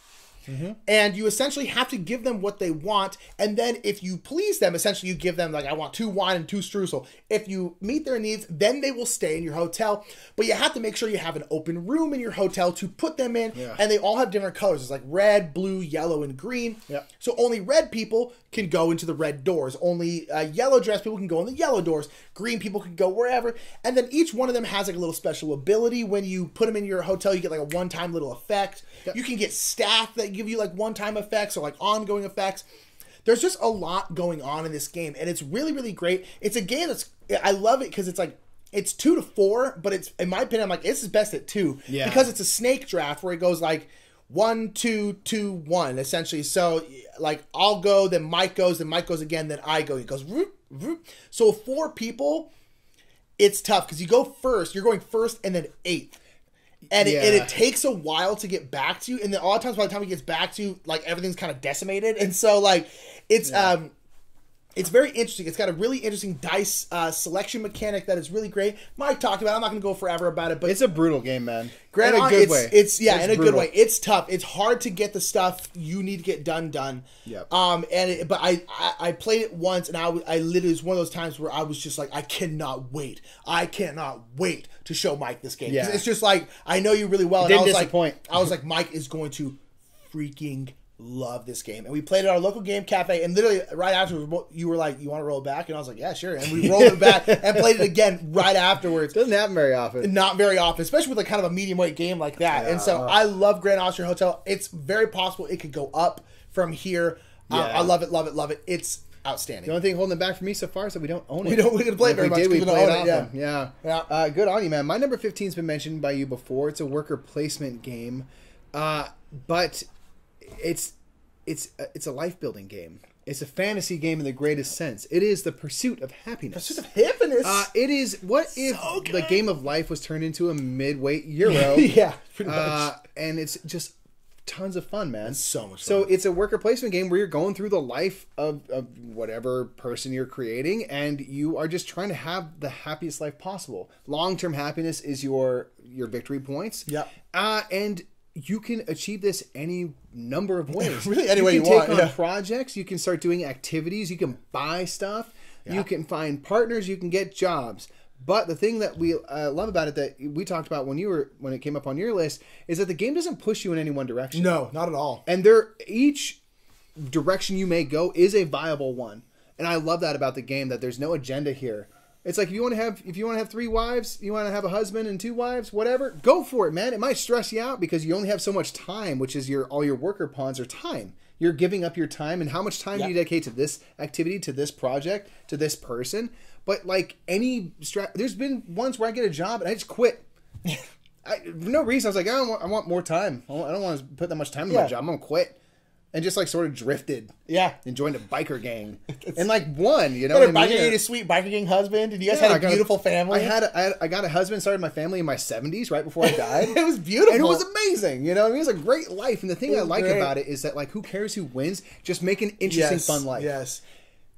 And you essentially have to give them what they want, and then if you please them, essentially you give them, like, I want 2 wine and 2 streusel. If you meet their needs, then they will stay in your hotel, but you have to make sure you have an open room in your hotel to put them in, and they all have different colors. It's like red, blue, yellow, and green. So only red people can go into the red doors. Only yellow dress people can go in the yellow doors. Green people can go wherever, and then each one of them has like a little special ability. When you put them in your hotel, you get like a one-time little effect. You can get staff that give you like one-time effects or like ongoing effects. There's just a lot going on in this game, and it's really, really great. It's a game I love it because it's like, it's 2 to 4, but it's, in my opinion, I'm like, this is best at 2. Because it's a snake draft where it goes like 1, 2, 2, 1, essentially. So like, I'll go, then Mike goes, then Mike goes again, then I go. It goes whoop, whoop. So 4 people, it's tough because you go first. You're going first and then 8th. And it takes a while to get back to you. And then a lot of times by the time it gets back to you, like, everything's kind of decimated. And so, like, it's very interesting. It's got a really interesting dice selection mechanic that is really great. Mike talked about it. I'm not going to go forever about it. But it's a brutal game, man. In a good way. It's in a brutal. good way. It's tough. It's hard to get the stuff you need to get done. Yep. But I played it once, and I literally, it was one of those times where I was just like, I cannot wait to show Mike this game. It's just like, I know you really well. It didn't disappoint. I was like, Mike is going to freaking love this game. And we played at our local game cafe, and literally right after, you were like, you want to roll it back? And I was like, yeah, sure. And we rolled it back and played it again right afterwards. Doesn't happen very often. Not very often, especially with like kind of a medium weight game like that. And so I love Gran Austria Hotel. It's very possible it could go up from here. I love it. It's outstanding. The only thing holding it back for me so far is that we don't own it. We didn't play it very much. We played it often. Yeah. Good on you, man. My number 15 has been mentioned by you before. It's a worker placement game, but it's a life building game. It's a fantasy game in the greatest sense. It is the pursuit of happiness. Pursuit of happiness. It is. What if the game of life was turned into a mid-weight Euro? Yeah, pretty much. And it's just tons of fun, man. It's so much fun. So it's a worker placement game where you're going through the life of whatever person you're creating, and you are just trying to have the happiest life possible. Long-term happiness is your victory points. Yeah. And you can achieve this any number of ways. Really, any way you want. You can take on projects. You can start doing activities. You can buy stuff. Yeah. You can find partners. You can get jobs. But the thing that we love about it that we talked about when it came up on your list is that the game doesn't push you in any one direction. No, not at all. And each direction you may go is a viable one. And I love that about the game, that there's no agenda here. It's like if you want to have 3 wives, you want to have a husband and 2 wives, whatever, go for it, man. It might stress you out because you only have so much time, which is all your worker pawns are time. You're giving up your time, and how much time do you dedicate to this activity, to this project, to this person? But like there's been ones where I get a job and I just quit. For no reason. I was like, I want more time. I don't want to put that much time in my job. I'm gonna quit. And just like sort of drifted. Yeah. And joined a biker gang. And like won, you know what I mean? You had a sweet biker gang husband, and you guys had a beautiful family. I got a husband, started my family in my 70s, right before I died. It was beautiful. And it was amazing. You know what I mean? It was a great life. And the thing I like about it is that, like, who cares who wins? Just make an interesting, fun life. Yes.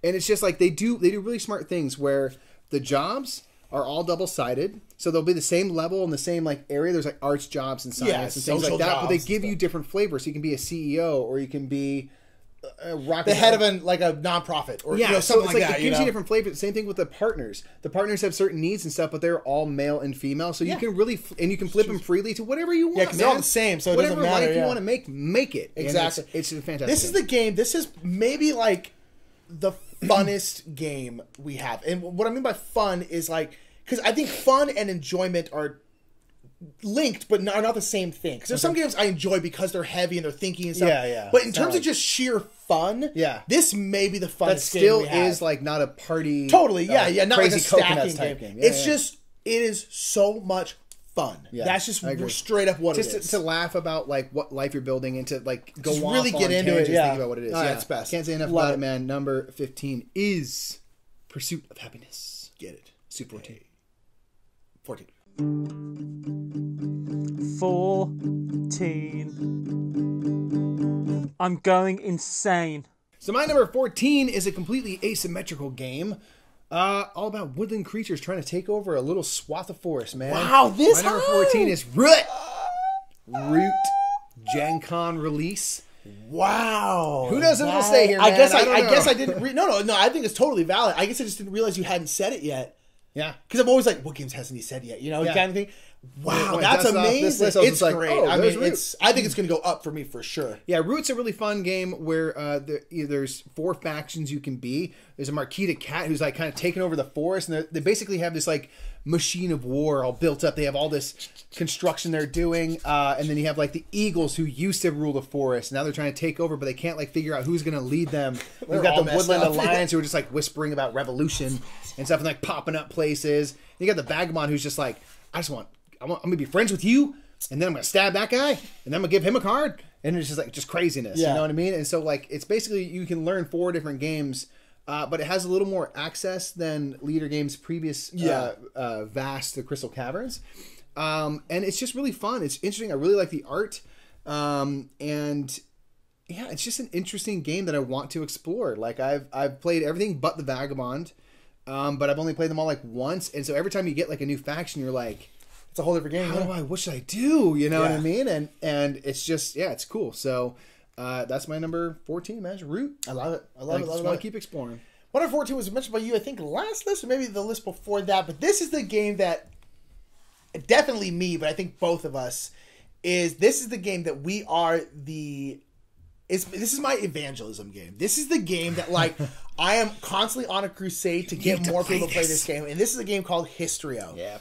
And it's just like they do really smart things where the jobs are all double-sided, so they'll be the same level in the same like area. There's like arts jobs and science and things like that, but they give you different flavors. So you can be a CEO, or you can be the head of a nonprofit, or something so it's like that. It gives you different flavors. Same thing with the partners. The partners have certain needs and stuff, but they're all male and female, so you can really you can flip them freely to whatever you want. Yeah, because they're all the same, so it doesn't matter. Whatever life you want to make it. Exactly. It's a fantastic. This is the game. This is maybe like the funnest game we have, and what I mean by fun is like, because I think fun and enjoyment are linked, but not the same thing. Because there's some games I enjoy because they're heavy and they're thinking and stuff. Yeah. But in terms of just sheer fun, this may be the funnest that still game we have. Is like not a party. Totally, not like a crazy stacking type game. It's just, it is so much fun. Yeah, That's just I agree. straight up what Just it is. to laugh about like what life you're building and to like go Just off really on get into it, tangents, yeah. think about what it is. Oh, yeah, it's best. Can't say enough Love about it. it, man. Number 15 is Pursuit of Happiness. Get it. Super 14. 14. 14. I'm going insane. So my number 14 is a completely asymmetrical game. All about woodland creatures trying to take over a little swath of forest, man. Wow, this my number high? 14 is Root. Root Gen Con release. Wow. Who doesn't want to stay here, man? I guess I don't I know. guess I didn't no, I think it's totally valid. I guess I just didn't realize you hadn't said it yet. Yeah. Because I'm always like, what games hasn't he said yet? You know, Yeah. kind of thing. Wow, When that's it does it off this amazing. list, I was It's just like, great. oh, I there's mean, Root. I think it's going to go up for me for sure. Yeah, Root's a really fun game where there's 4 factions you can be. There's a Marquita cat who's like kind of taking over the forest, and they basically have this like machine of war all built up. They have all this construction they're doing, and then you have like the eagles who used to rule the forest. Now they're trying to take over, but they can't like figure out who's going to lead them. We've got all the messed Woodland up. Alliance who are just like whispering about revolution and stuff, and like popping up places. You got the Vagabond who's just like, I'm gonna be friends with you. And then I'm gonna stab that guy, and then I'm gonna give him a card, and it's just like craziness. Yeah. You know what I mean? And so like it's basically you can learn 4 different games, but it has a little more access than Leader Games' previous vast the Crystal Caverns, and it's just really fun. It's interesting. I really like the art, and yeah, it's just an interesting game that I want to explore. Like I've played everything but the Vagabond, but I've only played them all like once, and so every time you get like a new faction, you're like, It's a whole different game. what should I do? You know what I Yeah. mean? And it's just, it's cool. So that's my number 14, man. Root. I love it. I love I it. just Love want it. to keep exploring. One of 14 was mentioned by you, I think, last list, or maybe the list before that. But this is the game that, definitely me, but I think both of us, this is the game that we are this is my evangelism game. This is the game that, like, I am constantly on a crusade to get more people to play this game. And this is a game called Histrio. Yeah.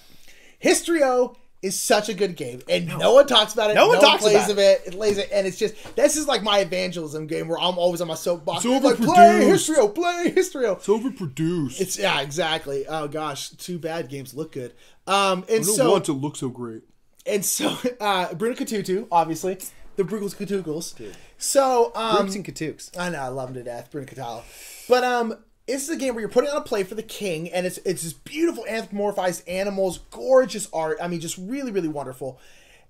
Histrio is such a good game, and no one talks about it. No one talks plays about of it. It plays it, and it's just this is like my evangelism game where I'm always on my soapbox. It's Like, overproduced. play Histrio, play Histrio. It's overproduced. It's exactly. Oh gosh, too bad games look good. And so to look so great. Bruno Katutu, obviously the Brugels Katuggles. So Brooks and Katooks. I know I love him to death, Bruno Catala. But this is a game where you're putting on a play for the king, and it's this beautiful anthropomorphized animals, gorgeous art. I mean, just really, really wonderful.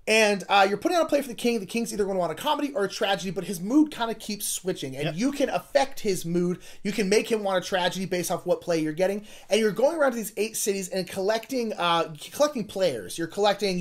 And you're putting on a play for the king. The king's either going to want a comedy or a tragedy, but his mood kind of keeps switching. And you can affect his mood. You can make him want a tragedy based off what play you're getting. And you're going around to these 8 cities and collecting players. You're collecting,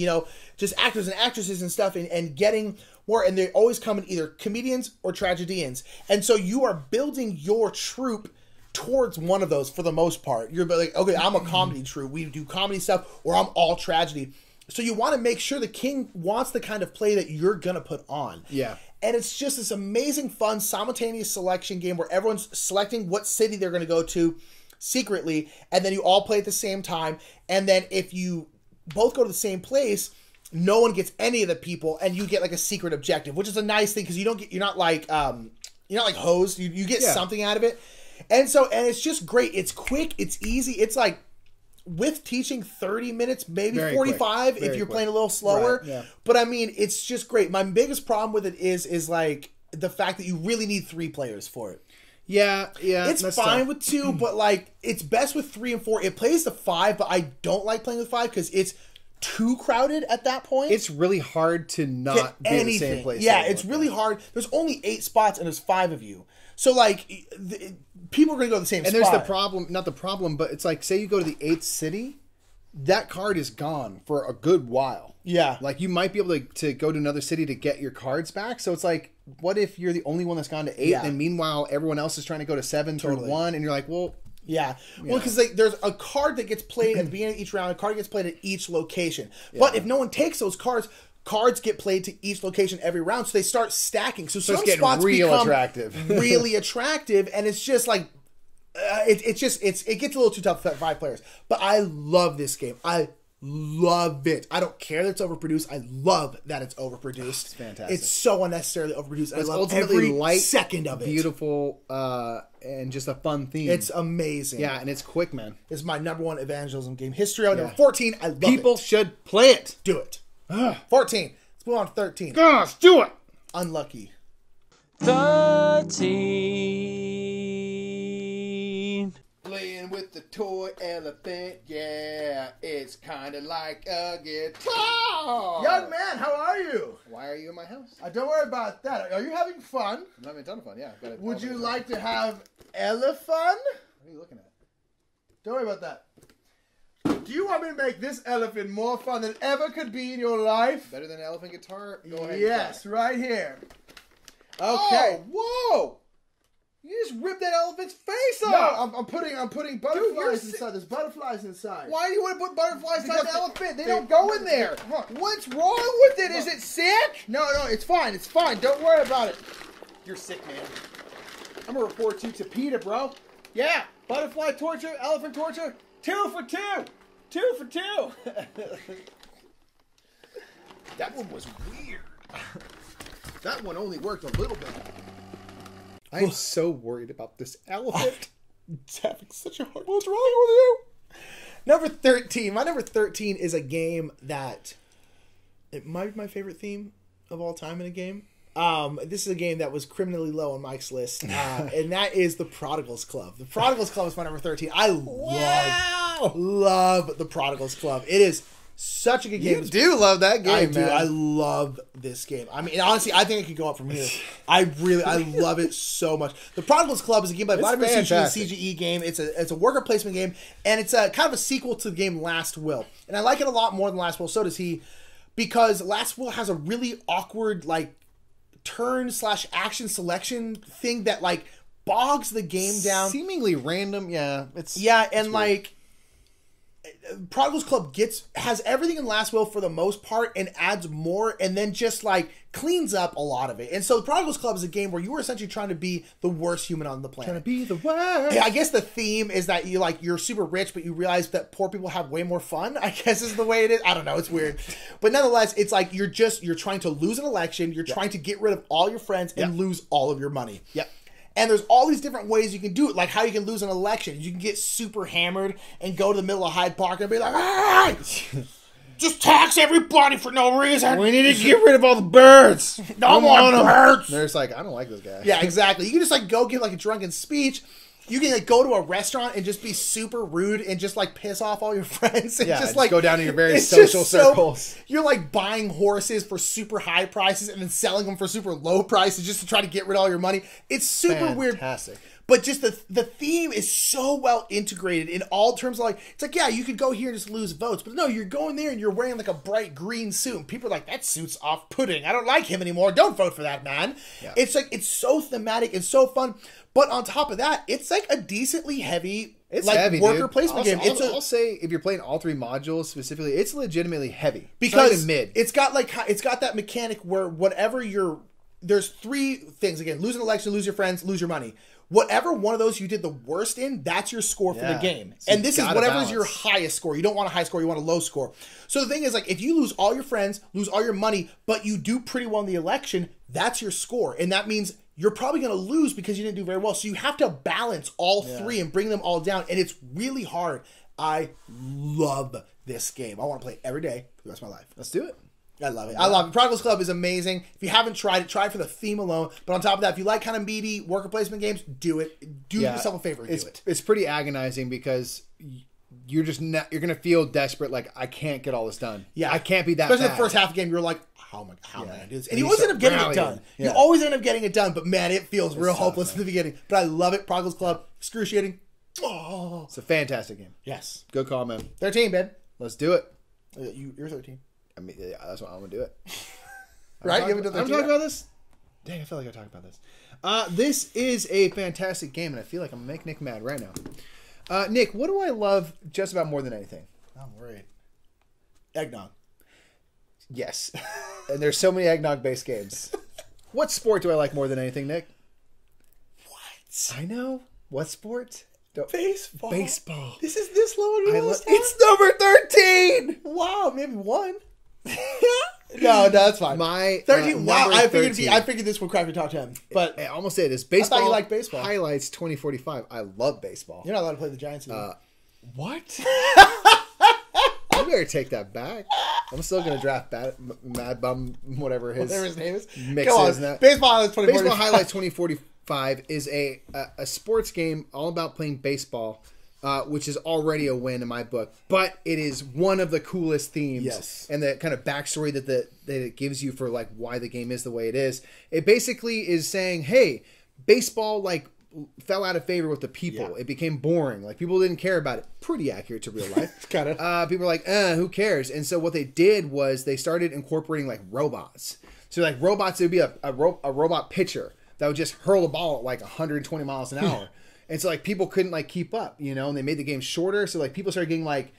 just actors and actresses and stuff, and getting more. And they always come in either comedians or tragedians. And so you are building your troupe towards one of those for the most part. You're like, okay, I'm a comedy troupe. We do comedy stuff, or I'm all tragedy. So you want to make sure the king wants the kind of play that you're going to put on. Yeah. And it's just this amazing, fun, simultaneous selection game where everyone's selecting what city they're going to go to secretly, and then you all play at the same time. And then if you both go to the same place, no one gets any of the people, and you get like a secret objective, which is a nice thing because you're not like hosed. You get something out of it. And it's just great. It's quick. It's easy. It's like, with teaching 30 minutes, maybe Very 45 quick. if Very you're quick. playing a little slower. Right, yeah. But I mean, it's just great. My biggest problem with it is like the fact that you really need 3 players for it. Yeah. It's that's fine tough. with 2, but like it's best with 3 and 4. It plays to 5, but I don't like playing with 5 because it's too crowded at that point. It's really hard to not be in the same place. Yeah, it's really hard. There's only 8 spots and there's 5 of you. So like people are going to go to the same And spot. there's the problem, not the problem, but it's like, say you go to the 8th city, that card is gone for a good while. Yeah. Like you might be able to go to another city to get your cards back. So it's like, what if you're the only one that's gone to 8 Yeah. and meanwhile everyone else is trying to go to 7 through 1 and you're like, well, Yeah. Well, because there's a card that gets played at the beginning of each round, a card gets played at each location. But if no one takes those cards get played to each location every round, so they start stacking. So some it's getting spots real become attractive. really attractive, and it's just like it gets a little too tough for 5 players. But I love this game. I love it. I don't care that it's overproduced. I love that it's overproduced. It's fantastic. It's so unnecessarily overproduced. It's I love ultimately every light, second of it. Beautiful, and just a fun theme. It's amazing. Yeah, and it's quick, man. It's my #1 evangelism game. History on number Yeah. 14. I love People it. should play it. Do it. 14. Let's move on to 13. Gosh, do it. Unlucky. 13. Playing with the toy elephant, yeah, it's kind of like a guitar. Young man, how are you? Why are you in my house? Don't worry about that. Are you having fun? I'm having a ton of fun, yeah. Would you like to have elephant? What are you looking at? Don't worry about that. Do you want me to make this elephant more fun than ever could be in your life? Better than an elephant guitar? Go ahead. Yes, right here. Okay. Oh, whoa! You just ripped that elephant's face No, off. I'm putting butterflies inside. There's butterflies inside. Why do you want to put butterflies inside Because the elephant? They they- don't go in there. What's wrong with it? Is it sick? No, it's fine. It's fine. Don't worry about it. You're sick, man. I'm gonna report you to PETA, bro. Yeah, butterfly torture, elephant torture, 2 for 2. 2 for 2. That one was weird. That one only worked a little bit. I'm so worried about this elephant. It's having such a hard. What's wrong with you? Number 13. My number 13 is a game that it might be my favorite theme of all time in a game. This is a game that was criminally low on Mike's list, and that is the Prodigals Club. The Prodigals Club is my number 13. I love the Prodigals Club. It is such a good game. You do love that game, I do. man. I love this game. I mean, honestly, I think it could go up from here. I love it so much. The Prodigals Club is a game by Vladimir Suchin, a fantastic. CGE game. It's a worker placement game, and it's a kind of a sequel to the game Last Will. And I like it a lot more than Last Will. So does he, because Last Will has a really awkward like turn/action selection thing that like bogs the game down. Seemingly random, yeah. It's And like Prodigals Club has everything in Last Will for the most part and adds more and then just like cleans up a lot of it. And so the Prodigals Club is a game where you were essentially trying to be the worst human on the planet. Trying to be the worst. Yeah, I guess the theme is that you're super rich, but you realize that poor people have way more fun, I guess is the way it is. I don't know, it's weird. But nonetheless, it's like you're trying to lose an election, you're trying to get rid of all your friends and lose all of your money. Yep. And there's all these different ways you can do it, like how you can lose an election. You can get super hammered and go to the middle of Hyde Park and be like, "Ah, just tax everybody for no reason. We need to get rid of all the birds. No more birds." They're just like, I don't like this guy. Yeah, exactly. You can just like go give like a drunken speech. You can like go to a restaurant and just be super rude and just like piss off all your friends and just like go down to your various it's just social circles. You're like buying horses for super high prices and then selling them for super low prices just to try to get rid of all your money. It's super weird. Fantastic. But just the theme is so well integrated in all terms of like, it's like, yeah, you could go here and just lose votes. But no, you're going there and you're wearing like a bright green suit. And people are like, that suit's off-putting. I don't like him anymore. Don't vote for that man. Yeah. It's like, it's so thematic and so fun. But on top of that, it's like a decently heavy, worker placement game. I'll say if you're playing all 3 modules specifically, it's legitimately heavy. Because mid. It's got that mechanic where whatever there's 3 things. Again, lose an election, lose your friends, lose your money. Whatever one of those you did the worst in, that's your score for the game. So and this is whatever's your highest score. You don't want a high score, you want a low score. So the thing is, like, if you lose all your friends, lose all your money, but you do pretty well in the election, that's your score. And that means you're probably going to lose because you didn't do very well. So you have to balance all 3 and bring them all down. And it's really hard. I love this game. I want to play it every day for the rest of my life. Let's do it. I love it. I love it. Prodigals Club is amazing. If you haven't tried it, try it for the theme alone. But on top of that, if you like kind of meaty worker placement games, do it. Do yourself a favor and do it. It's pretty agonizing because you're just not, you're going to feel desperate. Like, I can't get all this done. Yeah. I can't be that Especially bad. the first half of the game, you're like, how am I going to do this? And you you always end up getting it done. Yeah. You always end up getting it done. But man, it feels real tough, hopeless man. in the beginning. But I love it. Prodigals Club, excruciating. Oh. It's a fantastic game. Yes. Good call, man. 13, babe. Let's do it. You're 13. I mean, yeah, that's what I'm going to do it. Right? I'm talking about this? Dang, I feel like I talked about this. This is a fantastic game, and I feel like I'm going to make Nick mad right now. Nick, what do I love just about more than anything? I'm worried. Eggnog. Yes. And there's so many eggnog-based games. What sport do I like more than anything, Nick? What? I know. What sport? Baseball. Baseball. This is this low on your list? It's number 13. Wow, maybe one. No, that's fine. My 13. Wow, number I figured 13. I figured this would crack your top 10. But I almost say this. Baseball. you liked baseball. Highlights 2045. I love baseball. you're not allowed to play the Giants anymore. What? You better take that back. I'm still gonna draft Mad Bum, whatever his name is. mix Come is. on. That. Baseball Highlights 2045. Baseball Highlights 2045 is a sports game all about playing baseball, which is already a win in my book. But it is one of the coolest themes, Yes. and the kind of backstory that it gives you for like why the game is the way it is. It basically is saying, hey, baseball fell out of favor with the people. Yeah. It became boring. Like people didn't care about it. Pretty accurate to real life. Kind of. People were like, who cares? And so what they did was they started incorporating like robots. So like robots, it would be a robot pitcher that would just hurl the ball at like 120 miles an hour. And so like people couldn't like keep up, and they made the game shorter. So like people started getting like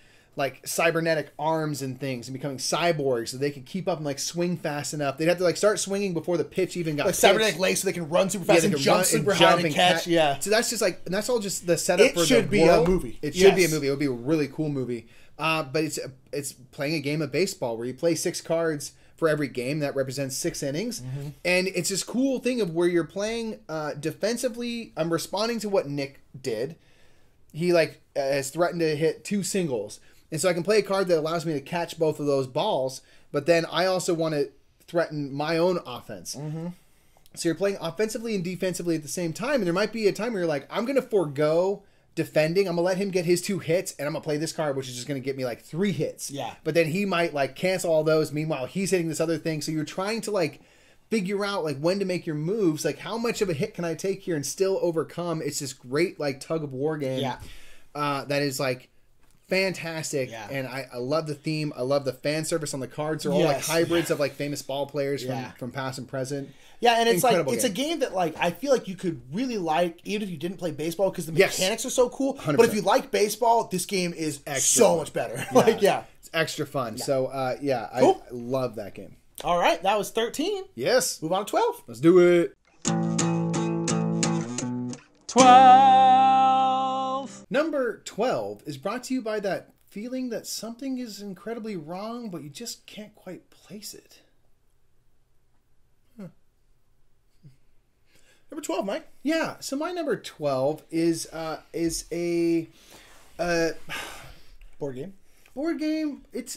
cybernetic arms and things and becoming cyborgs so they could keep up and like swing fast enough. They'd have to like start swinging before the pitch even got Like pitched. cybernetic legs so they can run super fast they and can jump run super high and catch. Yeah. So that's just like, and that's all just the setup It for should the be a world. movie. It should be a Yes. movie. It would be a really cool movie. But it's playing a game of baseball where you play 6 cards for every game that represents 6 innings. Mm-hmm. And it's this cool thing of where you're playing defensively. I'm responding to what Nick did. He has threatened to hit 2 singles. And so I can play a card that allows me to catch both of those balls, but then I also want to threaten my own offense. Mm-hmm. So you're playing offensively and defensively at the same time, and there might be a time where you're like, I'm going to forego defending. I'm going to let him get his 2 hits, and I'm going to play this card, which is just going to get me like 3 hits. Yeah. But then he might like cancel all those. Meanwhile, he's hitting this other thing. So you're trying to like figure out like when to make your moves. Like how much of a hit can I take here and still overcome? It's this great like tug of war game. Yeah. That is like fantastic. Yeah. And I love the theme. I love the fan service on the cards. They're all like Yes. hybrids of like famous ball players Yeah. from past and present. Yeah, and it's Incredible it's a game that like I feel like you could really like even if you didn't play baseball because the Yes. mechanics are so cool. 100%. But if you like baseball, this game is Extra so fun. much better. Yeah. It's extra fun. So Cool. I love that game. All right, that was 13. Yes. Move on to 12. Let's do it. 12. Number 12 is brought to you by that feeling that something is incredibly wrong, but you just can't quite place it. Number 12, Mike. Yeah, so my number 12 is a Board game. board game. It's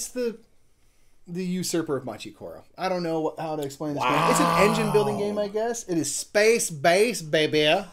the usurper of Machikoro. I don't know how to explain this game. It's an engine building game, I guess. It is space base, baby.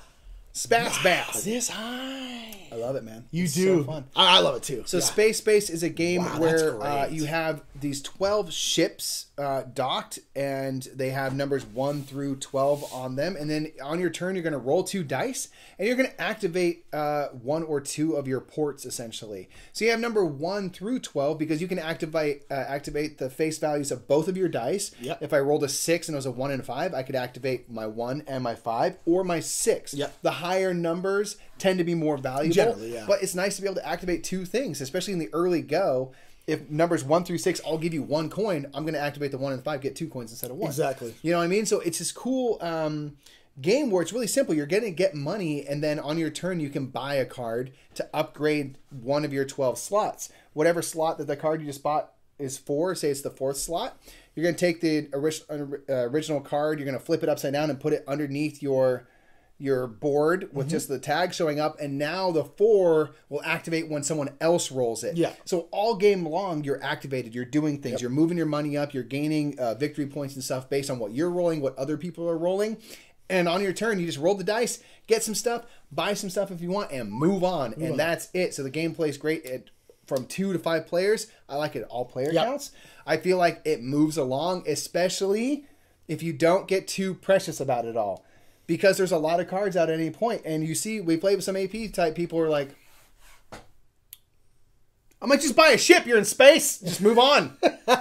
Spats bats. This high. I love it, man. You It's do. so fun. I love it too. So Yeah. Space Base is a game Wow, that's where great. you have these 12 ships docked, and they have numbers 1 through 12 on them. And then on your turn, you're going to roll 2 dice, and you're going to activate 1 or 2 of your ports, essentially. So you have number 1 through 12 because you can activate the face values of both of your dice. Yep. If I rolled a 6 and it was a 1 and a 5, I could activate my 1 and my 5, or my 6. Yep. The higher numbers tend to be more valuable. Generally, yeah. But it's nice to be able to activate 2 things, especially in the early go. If numbers 1 through 6 all give you 1 coin, I'm going to activate the 1 and the 5, get 2 coins instead of 1. Exactly. You know what I mean? So it's this cool game where it's really simple. You're going to get money, and then on your turn, you can buy a card to upgrade one of your 12 slots. Whatever slot that the card you just bought is for, say it's the 4th slot, you're going to take the original card, you're going to flip it upside down and put it underneath your board with just the tag showing up, and now the 4 will activate when someone else rolls it. Yeah. So all game long, you're activated, you're doing things, you're moving your money up, you're gaining victory points and stuff based on what you're rolling, what other people are rolling. And on your turn, you just roll the dice, get some stuff, buy some stuff if you want, and move on. And that's it. So the gameplay is great. From 2 to 5 players, I like it at all player counts. I feel like it moves along, especially if you don't get too precious about it all. Because there's a lot of cards out at any point. And you see, we play with some AP type people who are like, I might just buy a ship. You're in space. Just move on.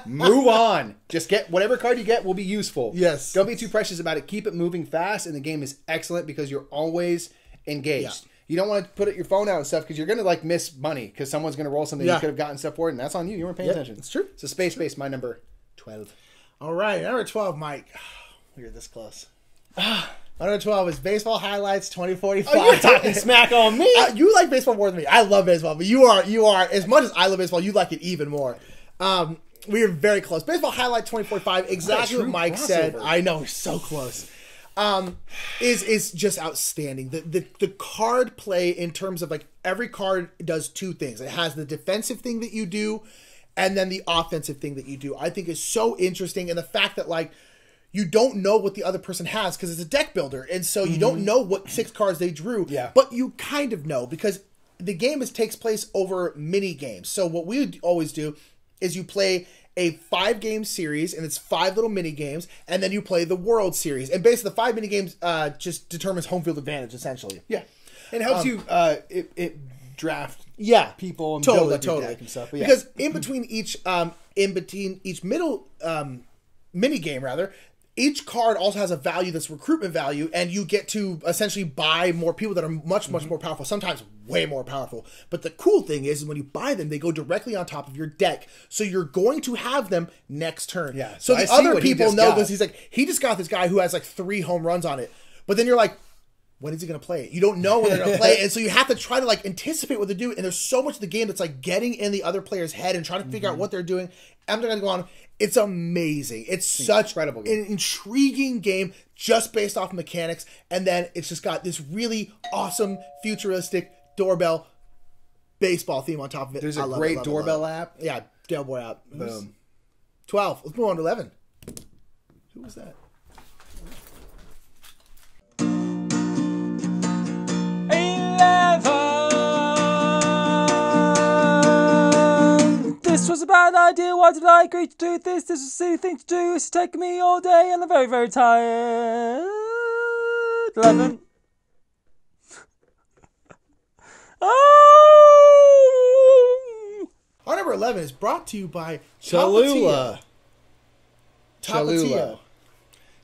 Move on. Just get whatever card you get will be useful. Yes. Don't be too precious about it. Keep it moving fast. And the game is excellent because you're always engaged. Yeah. You don't want to put your phone out and stuff because you're going to like miss money because someone's going to roll something you could have gotten stuff for it. And that's on you. You weren't paying attention. It's true. So Space Base, my number 12. All right, number 12, Mike. You're this close. 112 is Baseball Highlights 2045. Oh, you're talking smack on me. You like baseball more than me. I love baseball, but you are as much as I love baseball, you like it even more. We are very close. Baseball Highlight 2045, exactly what Mike said. I know, so close. Is just outstanding. The card play in terms of like every card does two things. It has the defensive thing that you do, and then the offensive thing that you do. I think is so interesting, and the fact that like you don't know what the other person has because it's a deck builder, and so you don't know what 6 cards they drew. Yeah. But you kind of know because the game takes place over mini games. So what we always do is you play a 5-game series, and it's 5 little mini games, and then you play the World Series. And basically, the 5 mini games just determines home field advantage, essentially. Yeah, and it helps you it draft people and totally, build up your deck and stuff. But yeah. Because in between each middle mini game, rather, each card also has a value that's recruitment value, and you get to essentially buy more people that are much more powerful, sometimes way more powerful. But the cool thing is when you buy them, they go directly on top of your deck. So you're going to have them next turn. Yeah. So I the see other what he people just know got. this. He's like, he just got this guy who has like 3 home runs on it. But then you're like, when is he going to play it? You don't know when they're going to play it. And so you have to try to like anticipate what they do. And there's so much of the game that's like getting in the other player's head and trying to figure out what they're doing. I'm going to go on. It's amazing. It's such incredible game. an intriguing game just based off mechanics. And then it's just got this really awesome futuristic doorbell baseball theme on top of it. There's I a love great it, doorbell app. Yeah, doorbell app. Boom. 12. Let's move on to 11. Who was that? 11. This was a bad idea. Why did I agree to do this? This was a silly thing to do. It's taken me all day and I'm very, very tired. 11. Oh! Our number 11 is brought to you by Cholula. Tapatio.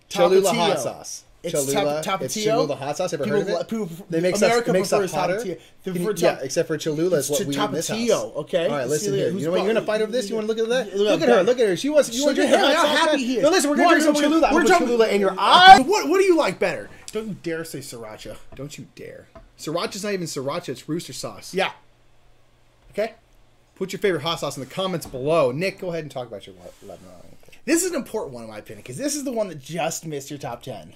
Cholula Tapatio. hot sauce. It's Cholula. Tapatio. It's Cholula hot sauce. Ever heard of it? They make America stuff prefers hotter. Tapatio. Yeah, except for Cholula is what we eat in this house. Tapatio, okay? All right, listen Celia, here. who's You know what? You're gonna fight over this. You want to look at that? Look Look at her. Look at her. She wants. You want to drink how hot sauce, happy man? he is. No, listen. We're gonna drink some Cholula. I'm We're gonna put talking- Cholula in your eye. What do you like better? Don't you dare say sriracha. Don't you dare. Sriracha's not even sriracha. It's rooster sauce. Yeah. Okay? Put your favorite hot sauce in the comments below. Nick, go ahead and talk about your 11. This is an important one in my opinion because this is the one that just missed your top 10.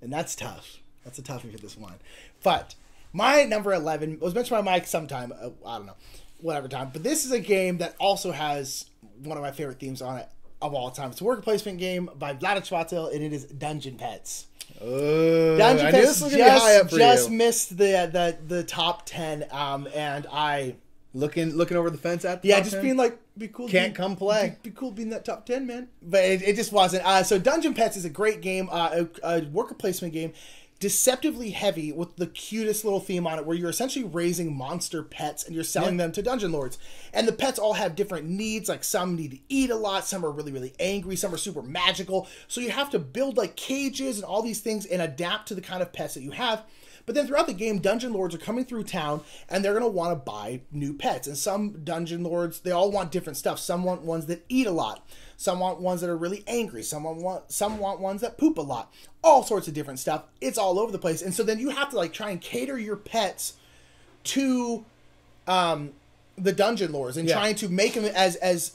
And that's tough. That's a toughie for this one. But my number 11 was mentioned by Mike sometime. I don't know. Whatever time. But this is a game that also has one of my favorite themes on it of all time. It's a worker placement game by Vlada Chvátil, and it is Dungeon Pets. Dungeon I knew Pets this was gonna be high up for just you. missed the top 10. And I... Looking over the fence at the Yeah, top just 10? being like, be cool. Can't come play. Be cool being that top 10, man. But it just wasn't. So Dungeon Pets is a great game, a worker placement game, deceptively heavy with the cutest little theme on it where you're essentially raising monster pets and you're selling them to dungeon lords. And the pets all have different needs, like some need to eat a lot, some are really, really angry, some are super magical. So you have to build like cages and all these things and adapt to the kind of pets that you have. But then throughout the game, dungeon lords are coming through town and they're going to want to buy new pets. And some dungeon lords, they all want different stuff. Some want ones that eat a lot. Some want ones that are really angry. Some want ones that poop a lot. All sorts of different stuff. It's all over the place. And so then you have to like try and cater your pets to the dungeon lords and trying to make them as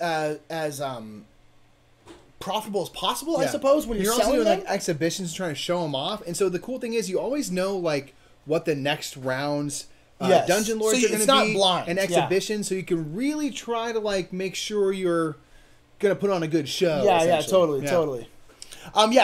profitable as possible, I suppose, when you're also selling doing them. like exhibitions, trying to show them off. And so the cool thing is, you always know like what the next round's Yes. dungeon lords So are going it's to not be, blind. an Yeah. exhibition, so you can really try to like make sure you're going to put on a good show. Yeah, essentially. totally.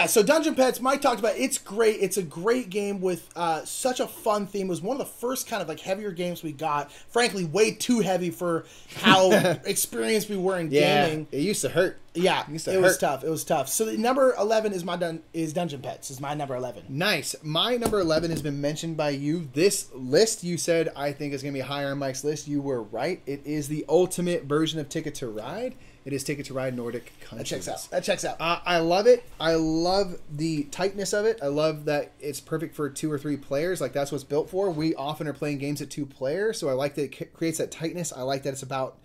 So Dungeon Pets, Mike talked about it. It's great. It's a great game with such a fun theme. It was one of the first kind of like heavier games we got. Frankly, way too heavy for how experienced we were in gaming. It used to hurt. Yeah, Used to it was hurt. tough. It was tough. So the number 11 is is Dungeon Pets. Is my number 11. Nice. My number 11 has been mentioned by you. This list, you said, I think is going to be higher on Mike's list. You were right. It is the ultimate version of Ticket to Ride. It is Ticket to Ride Nordic Countries. That checks out. I love it. I love the tightness of it. I love that it's perfect for 2 or 3 players. Like, that's what it's built for. We often are playing games at 2 players, so I like that it creates that tightness. I like that it's about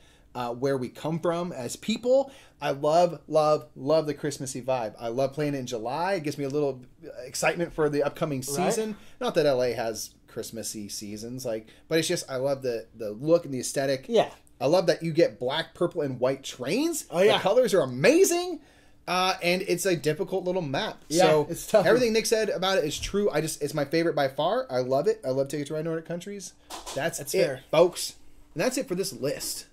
where we come from as people. I love the Christmassy vibe. I love playing it in July. It gives me a little excitement for the upcoming season. Right. Not that LA has Christmassy seasons, but it's just I love the look and the aesthetic. Yeah. I love that you get black, purple, and white trains. Oh yeah, the colors are amazing, and it's a difficult little map. Yeah, so it's tough. Everything Nick said about it is true. it's my favorite by far. I love it. I love Ticket to Ride Nordic Countries. That's it, fair, folks. And that's it for this list.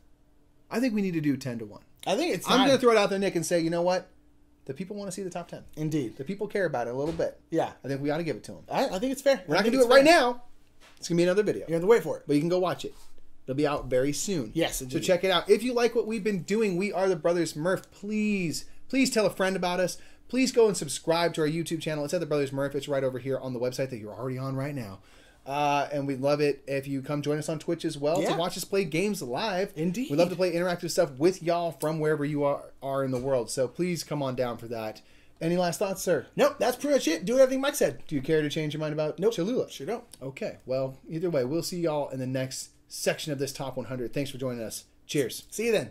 I think we need to do 10 to 1. I think it's. I'm going to throw it out there, Nick, and say, you know what? The people want to see the top 10. Indeed, the people care about it a little bit. Yeah, I think we ought to give it to them. I think it's fair. We're not going to do it right now. It's going to be another video. You have to wait for it, but you can go watch it. It'll be out very soon. Yes, indeed. So check it out. If you like what we've been doing, we are the Brothers Murph. Please tell a friend about us. Please go and subscribe to our YouTube channel. It's at the Brothers Murph. It's right over here on the website that you're already on right now. And we'd love it if you come join us on Twitch as well to watch us play games live. Indeed. We love to play interactive stuff with y'all from wherever you are in the world. So please come on down for that. Any last thoughts, sir? Nope, that's pretty much it. Do everything Mike said. Do you care to change your mind about Cholula? Sure don't. Okay. Well, either way, we'll see y'all in the next section of this Top 100. Thanks for joining us. Cheers. See you then.